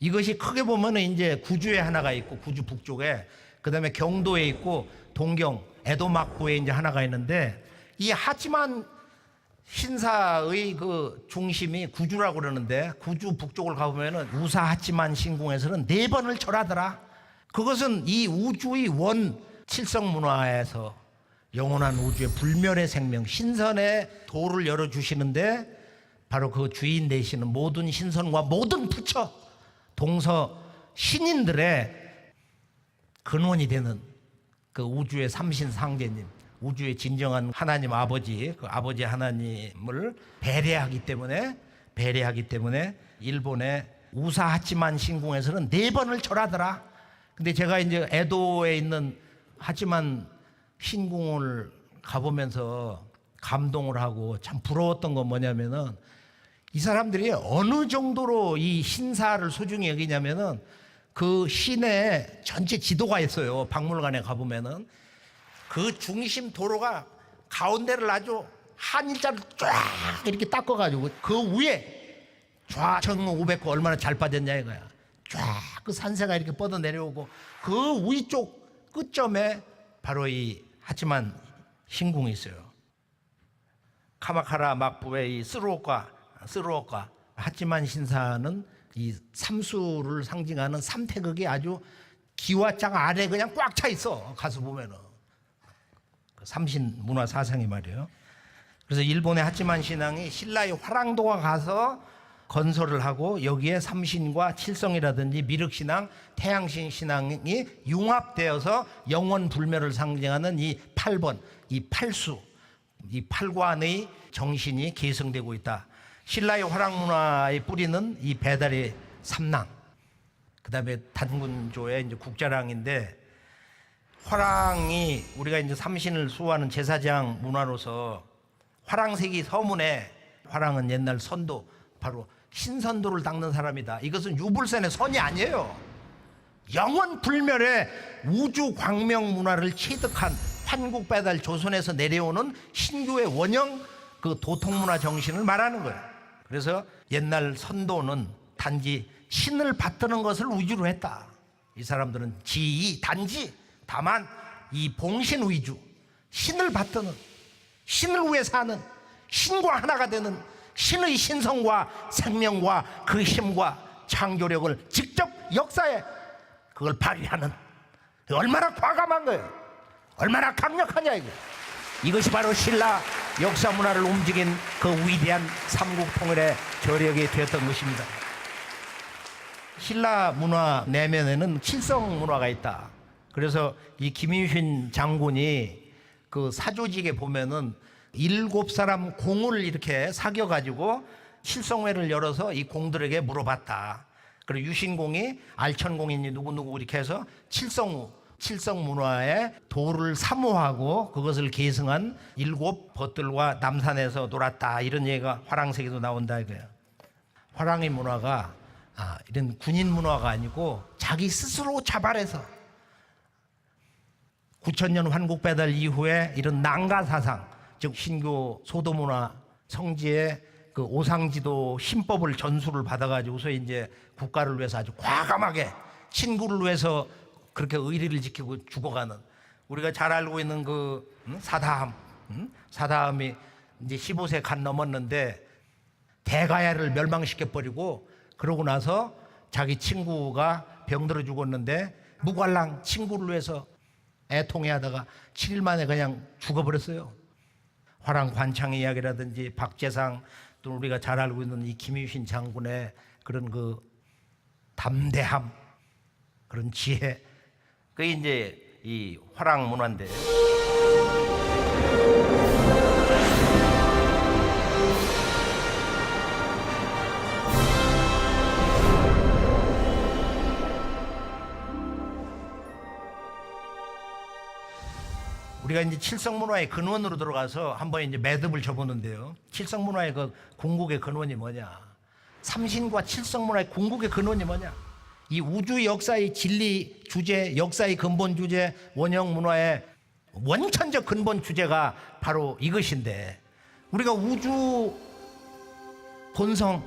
이것이 크게 보면은 이제 구주에 하나가 있고, 구주 북쪽에, 그다음에 경도에 있고, 동경 에도막부에 이제 하나가 있는데, 이 하치만 신사의 그 중심이 구주라고 그러는데, 구주 북쪽을 가보면은 우사 하치만 신궁에서는 4번을 절하더라. 그것은 이 우주의 원 칠성 문화에서 영원한 우주의 불멸의 생명, 신선의 도를 열어주시는데, 바로 그 주인 되시는 모든 신선과 모든 부처, 동서 신인들의 근원이 되는 그 우주의 삼신 상제님, 우주의 진정한 하나님 아버지, 그 아버지 하나님을 배려하기 때문에 일본의 우사 하치만 신궁에서는 4번을 절하더라. 근데 제가 이제 에도에 있는 하치만 신궁을 가보면서 감동을 하고 참 부러웠던 건 뭐냐면은, 이 사람들이 어느 정도로 이 신사를 소중히 여기냐면은, 그 시내 전체 지도가 있어요. 박물관에 가보면은 그 중심 도로가 가운데를 아주 한일자로 쫙 이렇게 닦아가지고 그 위에 좌청 500호 얼마나 잘 빠졌냐 이거야. 쫙 그 산세가 이렇게 뻗어 내려오고, 그 위쪽 끝점에 바로 이 하치만 신궁이 있어요. 카마카라 막부의 이 스루오카 하치만 신사는 이 삼수를 상징하는 삼태극이 아주 기와장 아래 그냥 꽉 차 있어. 가서 보면은 그 삼신 문화 사상이 말이에요. 그래서 일본의 하치만 신앙이 신라의 화랑도가 가서 건설을 하고, 여기에 삼신과 칠성이라든지 미륵신앙, 태양신 신앙이 융합되어서 영원 불멸을 상징하는 이 8번, 이 팔수, 이 팔관의 정신이 계승되고 있다. 신라의 화랑 문화의 뿌리는 이 배달의 삼랑, 그 다음에 단군조의 이제 국자랑인데, 화랑이 우리가 이제 삼신을 수호하는 제사장 문화로서 화랑색이 서문에, 화랑은 옛날 선도, 바로 신선도를 닦는 사람이다. 이것은 유불선의 선이 아니에요. 영원 불멸의 우주 광명 문화를 체득한 환국배달 조선에서 내려오는 신규의 원형 그 도통문화 정신을 말하는 거예요. 그래서 옛날 선도는 단지 신을 받드는 것을 위주로 했다. 이 사람들은 지이 단지 다만 이 봉신 위주, 신을 받드는, 신을 위해 사는, 신과 하나가 되는, 신의 신성과 생명과 그 힘과 창조력을 직접 역사에 그걸 발휘하는, 얼마나 과감한 거예요. 얼마나 강력하냐 이거. 이것이 바로 신라 역사 문화를 움직인 그 위대한 삼국 통일의 저력이 되었던 것입니다. 신라 문화 내면에는 칠성 문화가 있다. 그래서 이 김유신 장군이 그 사조직에 보면은 7사람 공을 이렇게 사겨가지고 칠성회를 열어서 이 공들에게 물어봤다. 그리고 유신공이 알천공인이 누구누구 이렇게 해서 칠성 문화의 도를 사모하고 그것을 계승한 7 벗들과 남산에서 놀았다. 이런 얘기가 화랑색에도 나온다 이거예요. 화랑의 문화가 이런 군인 문화가 아니고 자기 스스로 자발해서 9000년 환국배달 이후에 이런 난가사상, 즉 신교 소도문화 성지의 그 오상지도 신법을 전수를 받아가지고서 이제 국가를 위해서 아주 과감하게 친구를 위해서 그렇게 의리를 지키고 죽어가는, 우리가 잘 알고 있는 그 사다함, 사다음이 이제 15세 간 넘었는데 대가야를 멸망시켜 버리고, 그러고 나서 자기 친구가 병들어 죽었는데 무관랑 친구를 위해서 애통해하다가 7일 만에 그냥 죽어버렸어요. 화랑 관창의 이야기라든지 박재상, 또 우리가 잘 알고 있는 이 김유신 장군의 그런 그 담대함, 그런 지혜, 그게 이제 이 화랑 문화인데, 우리가 이제 칠성문화의 근원으로 들어가서 한번 이제 매듭을 쳐보는데요. 칠성문화의 그 궁극의 근원이 뭐냐? 삼신과 칠성문화의 궁극의 근원이 뭐냐? 이 우주 역사의 진리 주제, 역사의 근본 주제, 원형 문화의 원천적 근본 주제가 바로 이것인데, 우리가 우주 본성,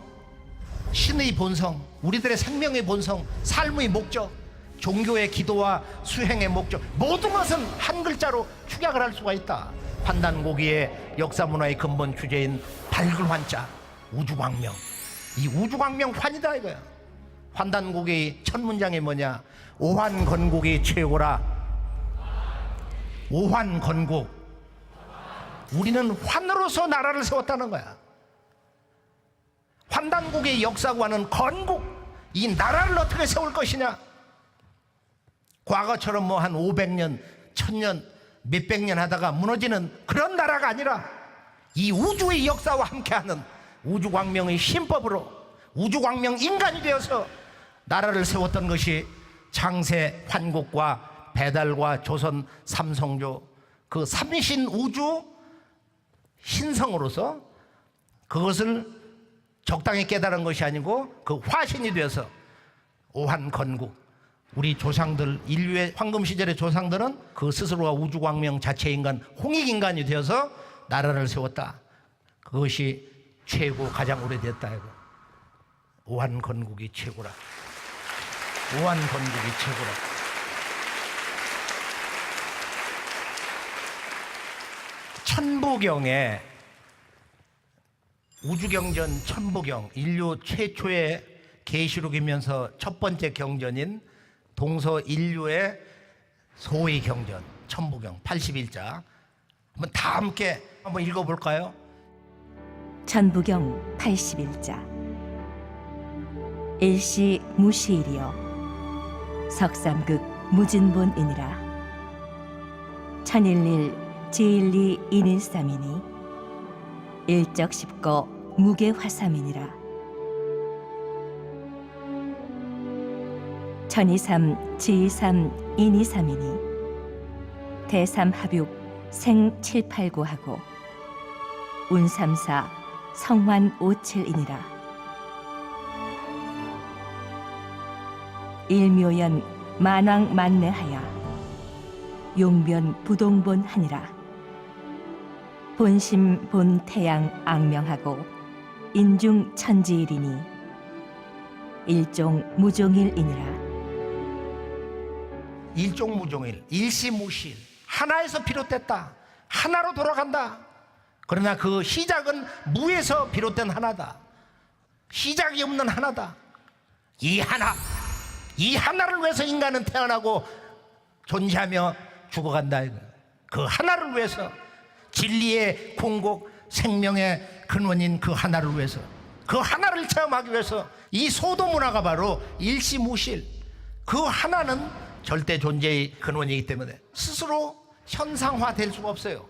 신의 본성, 우리들의 생명의 본성, 삶의 목적, 종교의 기도와 수행의 목적, 모든 것은 한 글자로 축약을 할 수가 있다. 환단고기의 역사문화의 근본 주제인 밝은 환자, 우주광명. 이 우주광명 환이다 이거야. 환단고기의 첫 문장이 뭐냐? 오환건국이 최고라. 오환건국. 우리는 환으로서 나라를 세웠다는 거야. 환단국의 역사관은 건국, 이 나라를 어떻게 세울 것이냐? 과거처럼 뭐 한 500년, 1000년, 몇백 년 하다가 무너지는 그런 나라가 아니라 이 우주의 역사와 함께하는 우주광명의 신법으로 우주광명 인간이 되어서 나라를 세웠던 것이 창세, 환국과 배달과 조선, 삼성조, 그 삼신 우주 신성으로서 그것을 적당히 깨달은 것이 아니고 그 화신이 되어서 오한건국, 우리 조상들, 인류의 황금시절의 조상들은 그 스스로가 우주광명 자체인간, 홍익인간이 되어서 나라를 세웠다. 그것이 최고, 가장 오래됐다. 이거. 오한건국이 최고라. 오한건국이 최고라. 천부경에, 우주경전 천부경, 인류 최초의 계시록이면서 첫 번째 경전인 동서 인류의 소위 경전 천부경 81자 한번 다 함께 한번 읽어볼까요? 천부경 81자. 일시 무시일이여 석삼극 무진본이니라. 천일일 제일리 인일삼이니 일적십거 무게화삼이니라. 천이삼 지이삼 인이삼이니 대삼합육 생칠팔구하고 운삼사 성환 오칠이니라. 일묘연 만왕 만내하야 용변 부동본하니라. 본심 본태양 악명하고 인중 천지일이니 일종 무종일이니라. 일종무종일, 일시무실, 하나에서 비롯됐다. 하나로 돌아간다. 그러나 그 시작은 무에서 비롯된 하나다. 시작이 없는 하나다. 이 하나, 이 하나를 위해서 인간은 태어나고 존재하며 죽어간다. 그 하나를 위해서, 진리의 궁극, 생명의 근원인 그 하나를 위해서, 그 하나를 체험하기 위해서 이 소도 문화가 바로 일시무실, 그 하나는 절대 존재의 근원이기 때문에 스스로 현상화될 수가 없어요.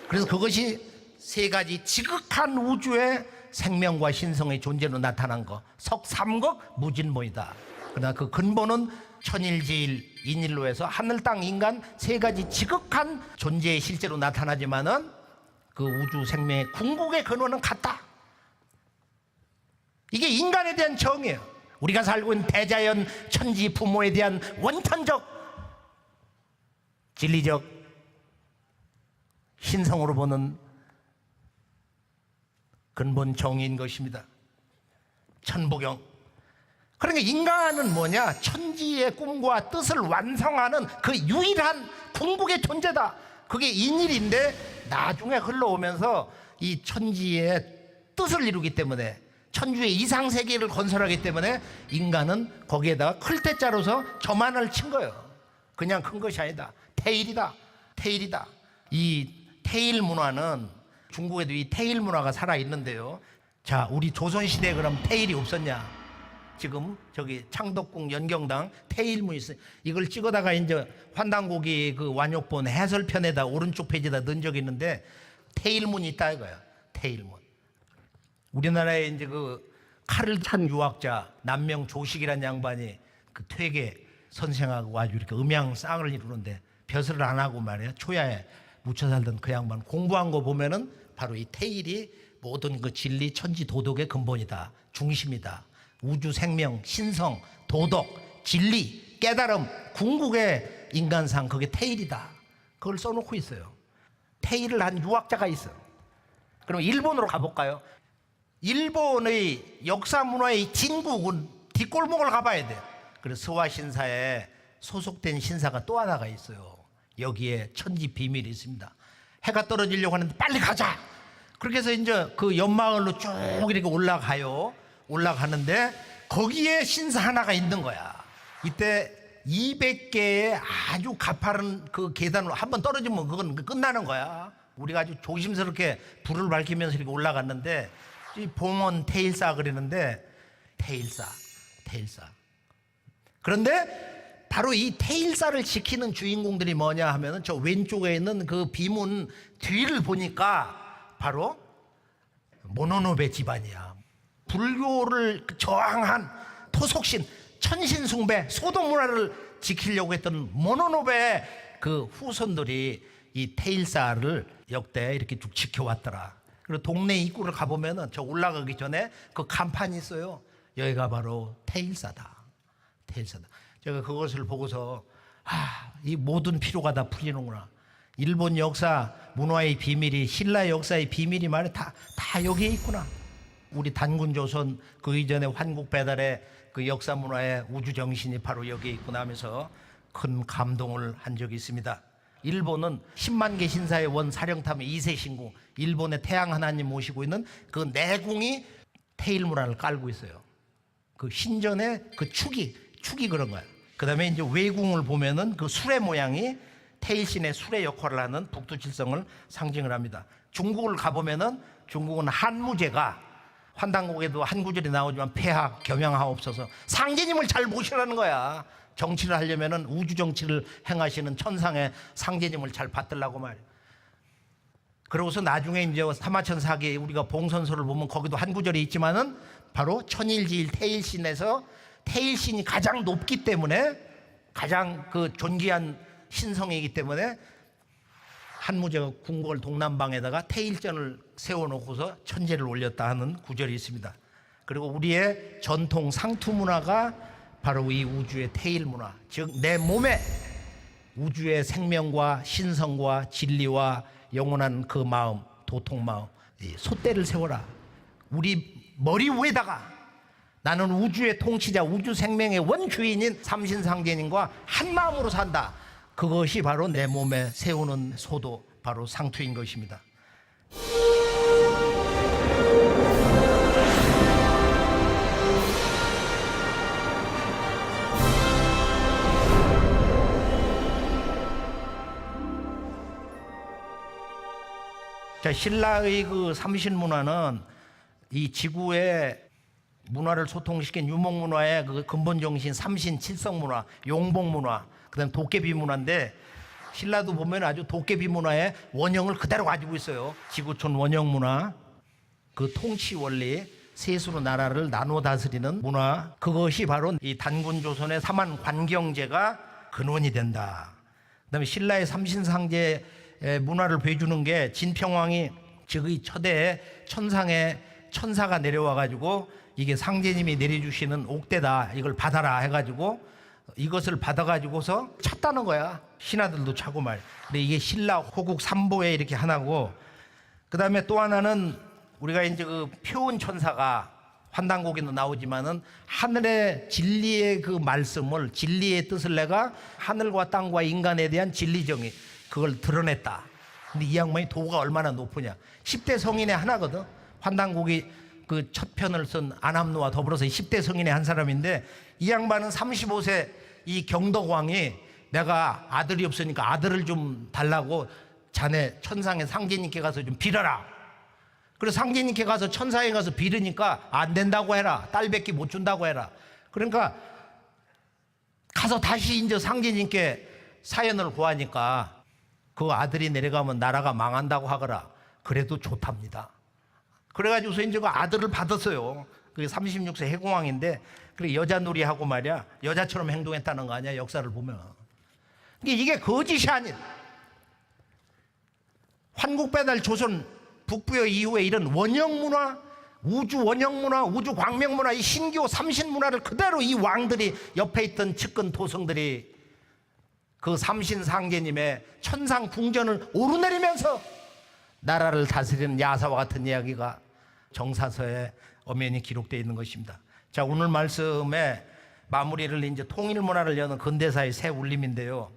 그래서 그것이 세 가지 지극한 우주의 생명과 신성의 존재로 나타난 것, 석삼극 무진본이다. 그러나 그 근본은 천일지일 인일로 해서 하늘 땅 인간 세 가지 지극한 존재의 실제로 나타나지만은 그 우주 생명의 궁극의 근원은 같다. 이게 인간에 대한 정의예요. 우리가 살고 있는 대자연 천지 부모에 대한 원천적 진리적 신성으로 보는 근본 정의인 것입니다. 천부경. 그러니까 인간은 뭐냐? 천지의 꿈과 뜻을 완성하는 그 유일한 궁극의 존재다. 그게 인일인데 나중에 흘러오면서 이 천지의 뜻을 이루기 때문에 천주의 이상세계를 건설하기 때문에 인간은 거기에다가 클때자로서 저만을 친 거예요. 그냥 큰 것이 아니다. 태일이다. 태일이다. 이 태일 문화는 중국에도 이 태일 문화가 살아있는데요. 자, 우리 조선시대에 그럼 태일이 없었냐? 지금 저기 창덕궁 연경당 태일문 있어요. 이걸 찍어다가 이제 환단고기 그 완욕본 해설편에다 오른쪽 페이지에다 넣은 적이 있는데 태일문이 있다 이거야. 태일문. 우리나라에 이제 그 칼을 찬 유학자 남명 조식이라는 양반이 그 퇴계 선생하고 아주 이렇게 음양쌍을 이루는데 벼슬을 안 하고 말이야. 초야에 묻혀 살던 그 양반 공부한 거 보면은 바로 이 태일이 모든 그 진리, 천지, 도덕의 근본이다. 중심이다. 우주, 생명, 신성, 도덕, 진리, 깨달음, 궁극의 인간상 그게 태일이다. 그걸 써놓고 있어요. 태일을 한 유학자가 있어요. 그럼 일본으로 가볼까요? 일본의 역사 문화의 진국은 뒷골목을 가봐야 돼요. 그래서 스와신사에 소속된 신사가 또 하나가 있어요. 여기에 천지 비밀이 있습니다. 해가 떨어지려고 하는데 빨리 가자. 그렇게 해서 이제 그 연마을로 쭉 이렇게 올라가요. 올라가는데 거기에 신사 하나가 있는 거야. 이때 200개의 아주 가파른 그 계단으로 한번 떨어지면 그건 끝나는 거야. 우리가 아주 조심스럽게 불을 밝히면서 이렇게 올라갔는데 이 봉원 태일사 그러는데 태일사. 그런데 바로 이 태일사를 지키는 주인공들이 뭐냐 하면은 저 왼쪽에 있는 그 비문 뒤를 보니까 바로 모노노베 집안이야. 불교를 저항한 토속신, 천신숭배, 소도 문화를 지키려고 했던 모노노베 그 후손들이 이 태일사를 역대 이렇게 쭉 지켜왔더라. 그리고 동네 입구를 가보면은 저 올라가기 전에 그 간판이 있어요. 여기가 바로 태일사다. 태일사다. 제가 그것을 보고서 이 모든 피로가 다 풀리는구나. 일본 역사 문화의 비밀이, 신라 역사의 비밀이 말이야 다 여기에 있구나. 우리 단군조선 그 이전에 환국배달의 그 역사 문화의 우주정신이 바로 여기에 있구나 하면서 큰 감동을 한 적이 있습니다. 일본은 10만 개 신사의 원 사령탑의 2세 신궁, 일본의 태양 하나님 모시고 있는 그 내궁이 태일 문화를 깔고 있어요. 그 신전의 그 축이 그런 거야. 그 다음에 이제 외궁을 보면은 그 수레 모양이 태일신의 수레 역할을 하는 북두칠성을 상징을 합니다. 중국을 가보면은 중국은 한무제가 환단곡에도 한 구절이 나오지만 폐하 겸양하옵소서 상제님을 잘 모시라는 거야. 정치를 하려면은 우주 정치를 행하시는 천상의 상제님을 잘 받들라고 말이야. 그러고서 나중에 이제 사마천사기 우리가 봉선서를 보면 거기도 한 구절이 있지만은 바로 천일지일 태일신에서 태일신이 가장 높기 때문에 가장 그 존귀한 신성이기 때문에 한무제가 궁궐 동남방에다가 태일전을 세워놓고서 천재를 올렸다 하는 구절이 있습니다. 그리고 우리의 전통 상투 문화가 바로 이 우주의 태일 문화, 즉 내 몸에 우주의 생명과 신성과 진리와 영원한 그 마음, 도통 마음, 이 솥대를 세워라. 우리 머리 위에다가 나는 우주의 통치자, 우주 생명의 원주인인 삼신상제님과 한 마음으로 산다. 그것이 바로 내 몸에 세우는 소도 바로 상투인 것입니다. 자, 신라의 그 삼신 문화는 이 지구의 문화를 소통시킨 유목 문화의 그 근본 정신 삼신 칠성 문화, 용복 문화, 그다음 도깨비 문화인데 신라도 보면 아주 도깨비 문화의 원형을 그대로 가지고 있어요. 지구촌 원형 문화, 그 통치 원리, 세수로 나라를 나눠 다스리는 문화, 그것이 바로 이 단군조선의 삼한 관경제가 근원이 된다. 그다음에 신라의 삼신상제 문화를 보여주는 게 진평왕이 즉의 첫해에 천상에 천사가 내려와 가지고 이게 상제님이 내려주시는 옥대다, 이걸 받아라 해가지고 이것을 받아가지고서 찼다는 거야. 신하들도 차고 말. 근데 이게 신라 호국 삼보에 이렇게 하나고, 그 다음에 또 하나는 우리가 이제 그 표은 천사가 환단곡에도 나오지만은 하늘의 진리의 그 말씀을, 진리의 뜻을 내가 하늘과 땅과 인간에 대한 진리 정의, 그걸 드러냈다. 근데 이 양반이 도가 얼마나 높으냐. 10대 성인의 하나거든. 환단곡이 그 첫 편을 쓴 안함노와 더불어서 10대 성인의 한 사람인데, 이 양반은 35세 이 경덕왕이 내가 아들이 없으니까 아들을 좀 달라고 자네 천상의 상제님께 가서 좀 빌어라. 그래서 상제님께 가서 천상에 가서 빌으니까 안 된다고 해라. 딸밖에 못 준다고 해라. 그러니까 가서 다시 이제 상제님께 사연을 구하니까 그 아들이 내려가면 나라가 망한다고 하거라. 그래도 좋답니다. 그래가지고서 이제 그 아들을 받았어요. 그게 36세 해공왕인데, 그래 여자 놀이하고 말이야, 여자처럼 행동했다는 거 아니야, 역사를 보면. 이게 거짓이 아닌, 환국배달 조선 북부여 이후에 이런 원형문화, 우주 원형문화, 우주 광명문화, 이 신교 삼신문화를 그대로 이 왕들이, 옆에 있던 측근 도성들이 그 삼신상제님의 천상 궁전을 오르내리면서 나라를 다스리는 야사와 같은 이야기가 정사서에 엄연히 기록되어 있는 것입니다. 자, 오늘 말씀의 마무리를 이제 통일문화를 여는 근대사의 새 울림인데요.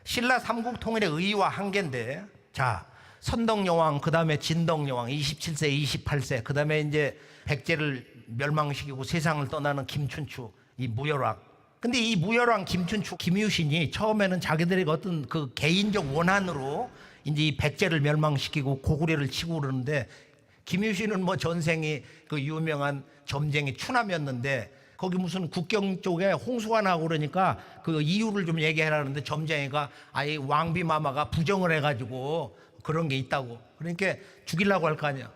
신라 삼국 통일의 의의와 한계인데, 자, 선덕여왕, 그 다음에 진덕여왕 27세, 28세, 그 다음에 이제 백제를 멸망시키고 세상을 떠나는 김춘추, 이 무열왕. 근데 이 무열왕 김춘추, 김유신이 처음에는 자기들의 어떤 그 개인적 원한으로 이제 이 백제를 멸망시키고 고구려를 치고 그러는데, 김유신은 뭐 전생이 그 유명한 점쟁이 추남이었는데, 거기 무슨 국경 쪽에 홍수가 나고 그러니까 그 이유를 좀 얘기해라는데, 점쟁이가 아예 왕비 마마가 부정을 해가지고 그런 게 있다고. 그러니까 죽이려고 할 거 아니야.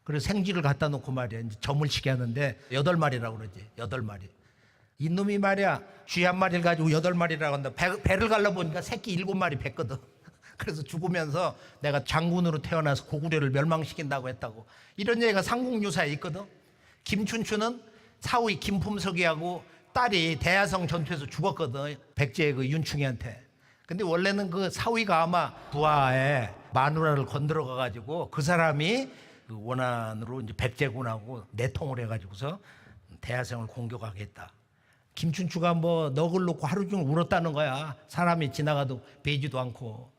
그래서 생쥐를 갖다 놓고 말이야, 이제 점을 치게 하는데 8마리라고 그러지. 8마리. 이놈이 말이야, 쥐 한 마리를 가지고 8마리라고 한다. 배를 갈라보니까 새끼 7마리 뱉거든. 그래서 죽으면서 내가 장군으로 태어나서 고구려를 멸망시킨다고 했다고. 이런 얘기가 삼국유사에 있거든. 김춘추는 사위 김품석이하고 딸이 대야성 전투에서 죽었거든, 백제의 그 윤충이한테. 근데 원래는 그 사위가 아마 부하에 마누라를 건드려 가가지고 그 사람이 그 원한으로 이제 백제군하고 내통을 해가지고서 대야성을 공격하겠다. 김춘추가 뭐 넋을 놓고 하루 종일 울었다는 거야. 사람이 지나가도 베지도 않고.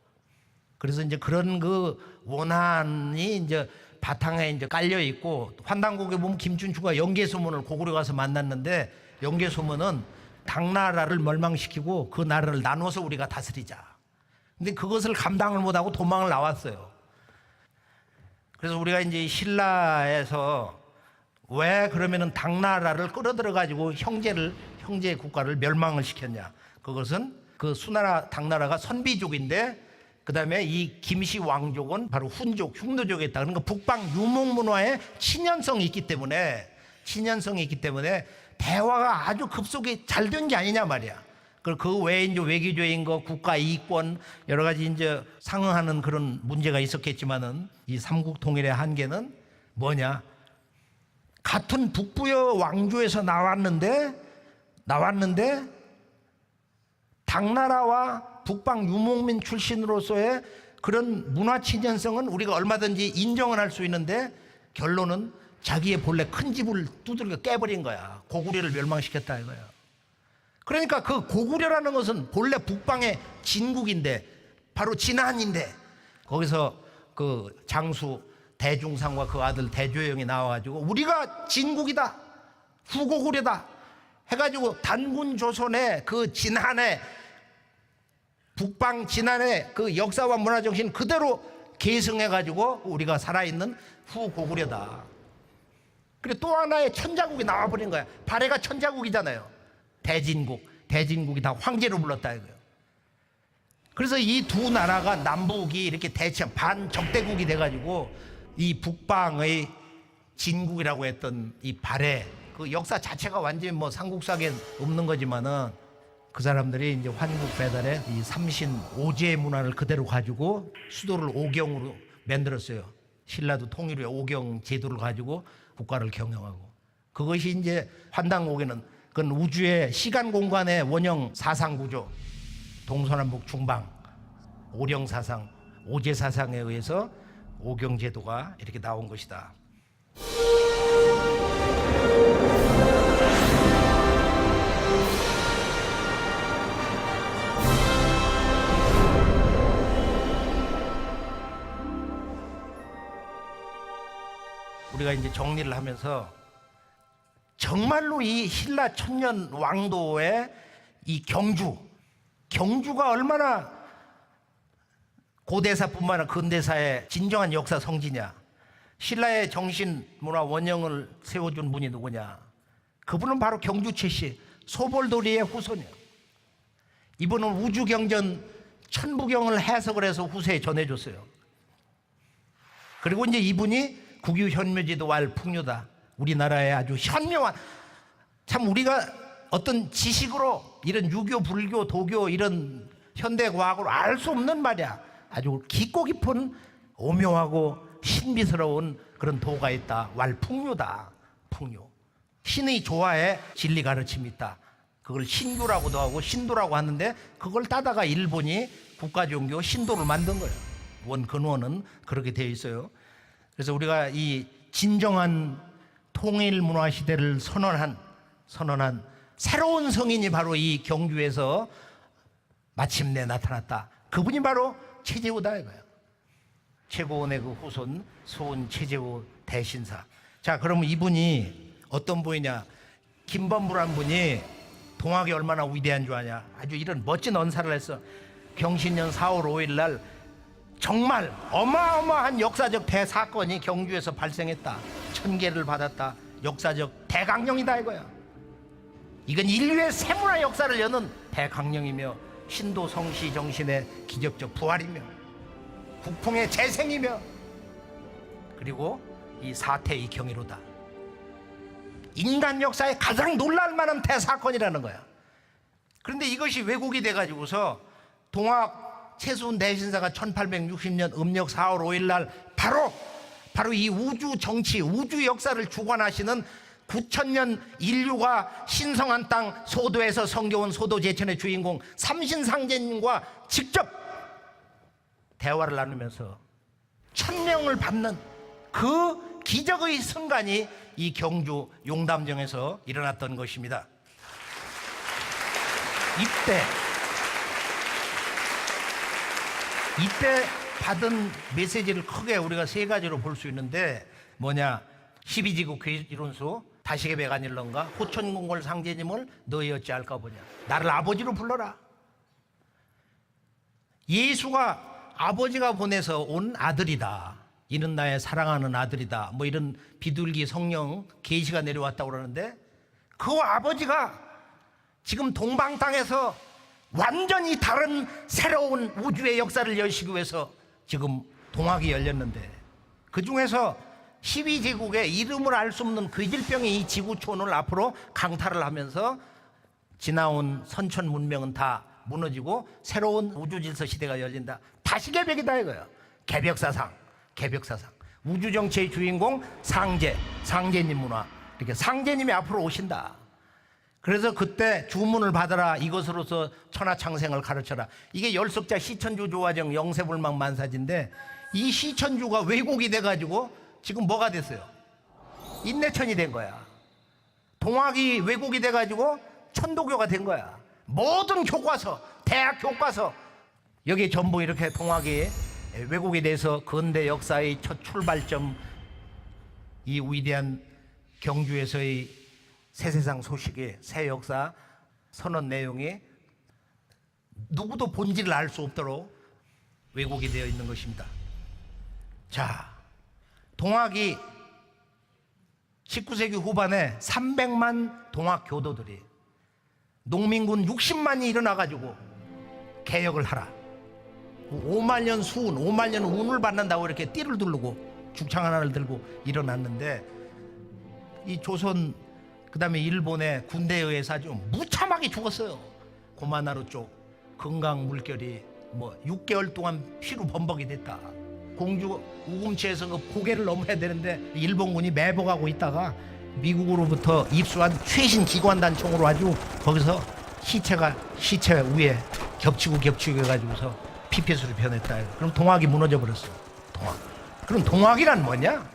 그래서 이제 그런 그 원한이 이제 바탕에 이제 깔려 있고, 환단곡에 보면 김춘추가 영계소문을 고구려 가서 만났는데, 영계소문은 당나라를 멸망시키고 그 나라를 나눠서 우리가 다스리자. 근데 그것을 감당을 못하고 도망을 나왔어요. 그래서 우리가 이제 신라에서 왜 그러면은 당나라를 끌어들여 가지고 형제 국가를 멸망을 시켰냐? 그것은 그 수나라 당나라가 선비족인데, 그 다음에 이 김씨 왕족은 바로 훈족, 흉노족에 있다. 그러니까 북방 유목문화에 친연성이 있기 때문에 대화가 아주 급속히 잘 된 게 아니냐 말이야. 그 외에 이제 외교적인 거, 국가 이익권, 여러 가지 이제 상응하는 그런 문제가 있었겠지만은, 이 삼국 통일의 한계는 뭐냐? 같은 북부여 왕조에서 나왔는데 당나라와 북방 유목민 출신으로서의 그런 문화 친연성은 우리가 얼마든지 인정을 할 수 있는데, 결론은 자기의 본래 큰 집을 두들겨 깨버린 거야. 고구려를 멸망시켰다 이거야. 그러니까 그 고구려라는 것은 본래 북방의 진국인데, 바로 진한인데, 거기서 그 장수 대중상과 그 아들 대조영이 나와가지고 우리가 진국이다, 후고구려다 해가지고 단군 조선의 그 진한의 북방 진한의 그 역사와 문화 정신 그대로 계승해가지고 우리가 살아있는 후고구려다. 그래 또 하나의 천자국이 나와버린 거야. 발해가 천자국이잖아요. 대진국이 다 황제로 불렀다 이거예요. 그래서 이 두 나라가 남북이 이렇게 반적대국이 돼가지고 이 북방의 진국이라고 했던 이 발해, 그 역사 자체가 완전히 뭐 삼국사에 없는 거지만은, 그 사람들이 이제 환국 배달의 이 삼신 오제 문화를 그대로 가지고 수도를 오경으로 만들었어요. 신라도 통일 후에 오경 제도를 가지고 국가를 경영하고, 그것이 이제 환단곡에는 그건 우주의 시간 공간의 원형 사상 구조, 동서남북 중방 오령 사상, 오제 사상에 의해서 오경 제도가 이렇게 나온 것이다. 우리가 이제 정리를 하면서 정말로 이 신라 천년 왕도의 이 경주가 얼마나 고대사뿐만 아니라 근대사의 진정한 역사 성지냐. 신라의 정신 문화 원형을 세워준 분이 누구냐. 그분은 바로 경주 최씨 소볼도리의 후손이에요. 이분은 우주경전 천부경을 해석을 해서 후세에 전해줬어요. 그리고 이제 이분이 국유현묘지도 왈 풍류다. 우리나라의 아주 현묘한, 참 우리가 어떤 지식으로 이런 유교, 불교, 도교 이런 현대과학으로 알 수 없는 말이야. 아주 깊고 깊은 오묘하고 신비스러운 그런 도가 있다. 왈 풍류다. 풍류. 신의 조화에 진리 가르침이 있다. 그걸 신교라고도 하고 신도라고 하는데 그걸 따다가 일본이 국가종교 신도를 만든 거예요. 원 근원은 그렇게 되어 있어요. 그래서 우리가 이 진정한 통일 문화 시대를 선언한 새로운 성인이 바로 이 경주에서 마침내 나타났다. 그분이 바로 최재우다 이거예요. 최고원의 그 후손 소은 최재우 대신사. 자, 그러면 이분이 어떤 분이냐? 김범부란 분이 동학이 얼마나 위대한 줄 아냐? 아주 이런 멋진 언사를 했어. 경신년 4월 5일 날 정말 어마어마한 역사적 대사건이 경주에서 발생했다. 천계를 받았다. 역사적 대강령이다 이거야. 이건 인류의 세문화 역사를 여는 대강령이며 신도 성시 정신의 기적적 부활이며 국풍의 재생이며 그리고 이 사태의 경이로다. 인간 역사에 가장 놀랄 만한 대사건이라는 거야. 그런데 이것이 왜곡이 돼가지고서 동학 최수훈 대신사가 1860년 음력 4월 5일 날 바로 이 우주 정치, 우주 역사를 주관하시는 9000년 인류가 신성한 땅 소도에서 성겨온 소도 제천의 주인공 삼신상제님과 직접 대화를 나누면서 천명을 받는 그 기적의 순간이 이 경주 용담정에서 일어났던 것입니다. 이때 받은 메시지를 크게 우리가 세 가지로 볼 수 있는데 뭐냐? 12지국 이론수 다시계백 아닐런가 호천공골 상제님을 너희 어찌할까 보냐. 나를 아버지로 불러라. 예수가 아버지가 보내서 온 아들이다. 이는 나의 사랑하는 아들이다. 뭐 이런 비둘기 성령 계시가 내려왔다고 그러는데 그 아버지가 지금 동방 땅에서 완전히 다른 새로운 우주의 역사를 여시기 위해서 지금 동학이 열렸는데 그 중에서 12제국의 이름을 알 수 없는 괴질병이 이 지구촌을 앞으로 강탈을 하면서 지나온 선천 문명은 다 무너지고 새로운 우주질서 시대가 열린다. 다시계백이다 이거예요. 개벽사상. 우주정치의 주인공 상제님 문화. 이렇게 상제님이 앞으로 오신다. 그래서 그때 주문을 받아라. 이것으로서 천하창생을 가르쳐라. 이게 열석자 시천주 조화정 영세불망 만사지인데 이 시천주가 왜곡이 돼가지고 지금 뭐가 됐어요? 인내천이 된 거야. 동학이 왜곡이 돼가지고 천도교가 된 거야. 모든 교과서, 대학 교과서 여기 전부 이렇게 동학이 왜곡이 돼서 근대 역사의 첫 출발점 이 위대한 경주에서의 새 세상 소식의 새 역사 선언 내용이 누구도 본질을 알 수 없도록 왜곡이 되어 있는 것입니다. 자, 동학이 19세기 후반에 300만 동학 교도들이 농민군 60만이 일어나가지고 개혁을 하라. 5만년 수운, 5만년 운을 받는다고 이렇게 띠를 두르고 죽창 하나를 들고 일어났는데 이 조선 그다음에 일본의 군대에 의해서 아주 무참하게 죽었어요. 고마나루 쪽 건강 물결이 뭐 6개월 동안 피로 범벅이 됐다. 공주 우금치에서 그 고개를 넘어야 되는데 일본군이 매복하고 있다가 미국으로부터 입수한 최신 기관단총으로 아주 거기서 시체 위에 겹치고 해가지고서 피폐수로 변했다. 그럼 동학이 무너져 버렸어. 그럼 동학이란 뭐냐?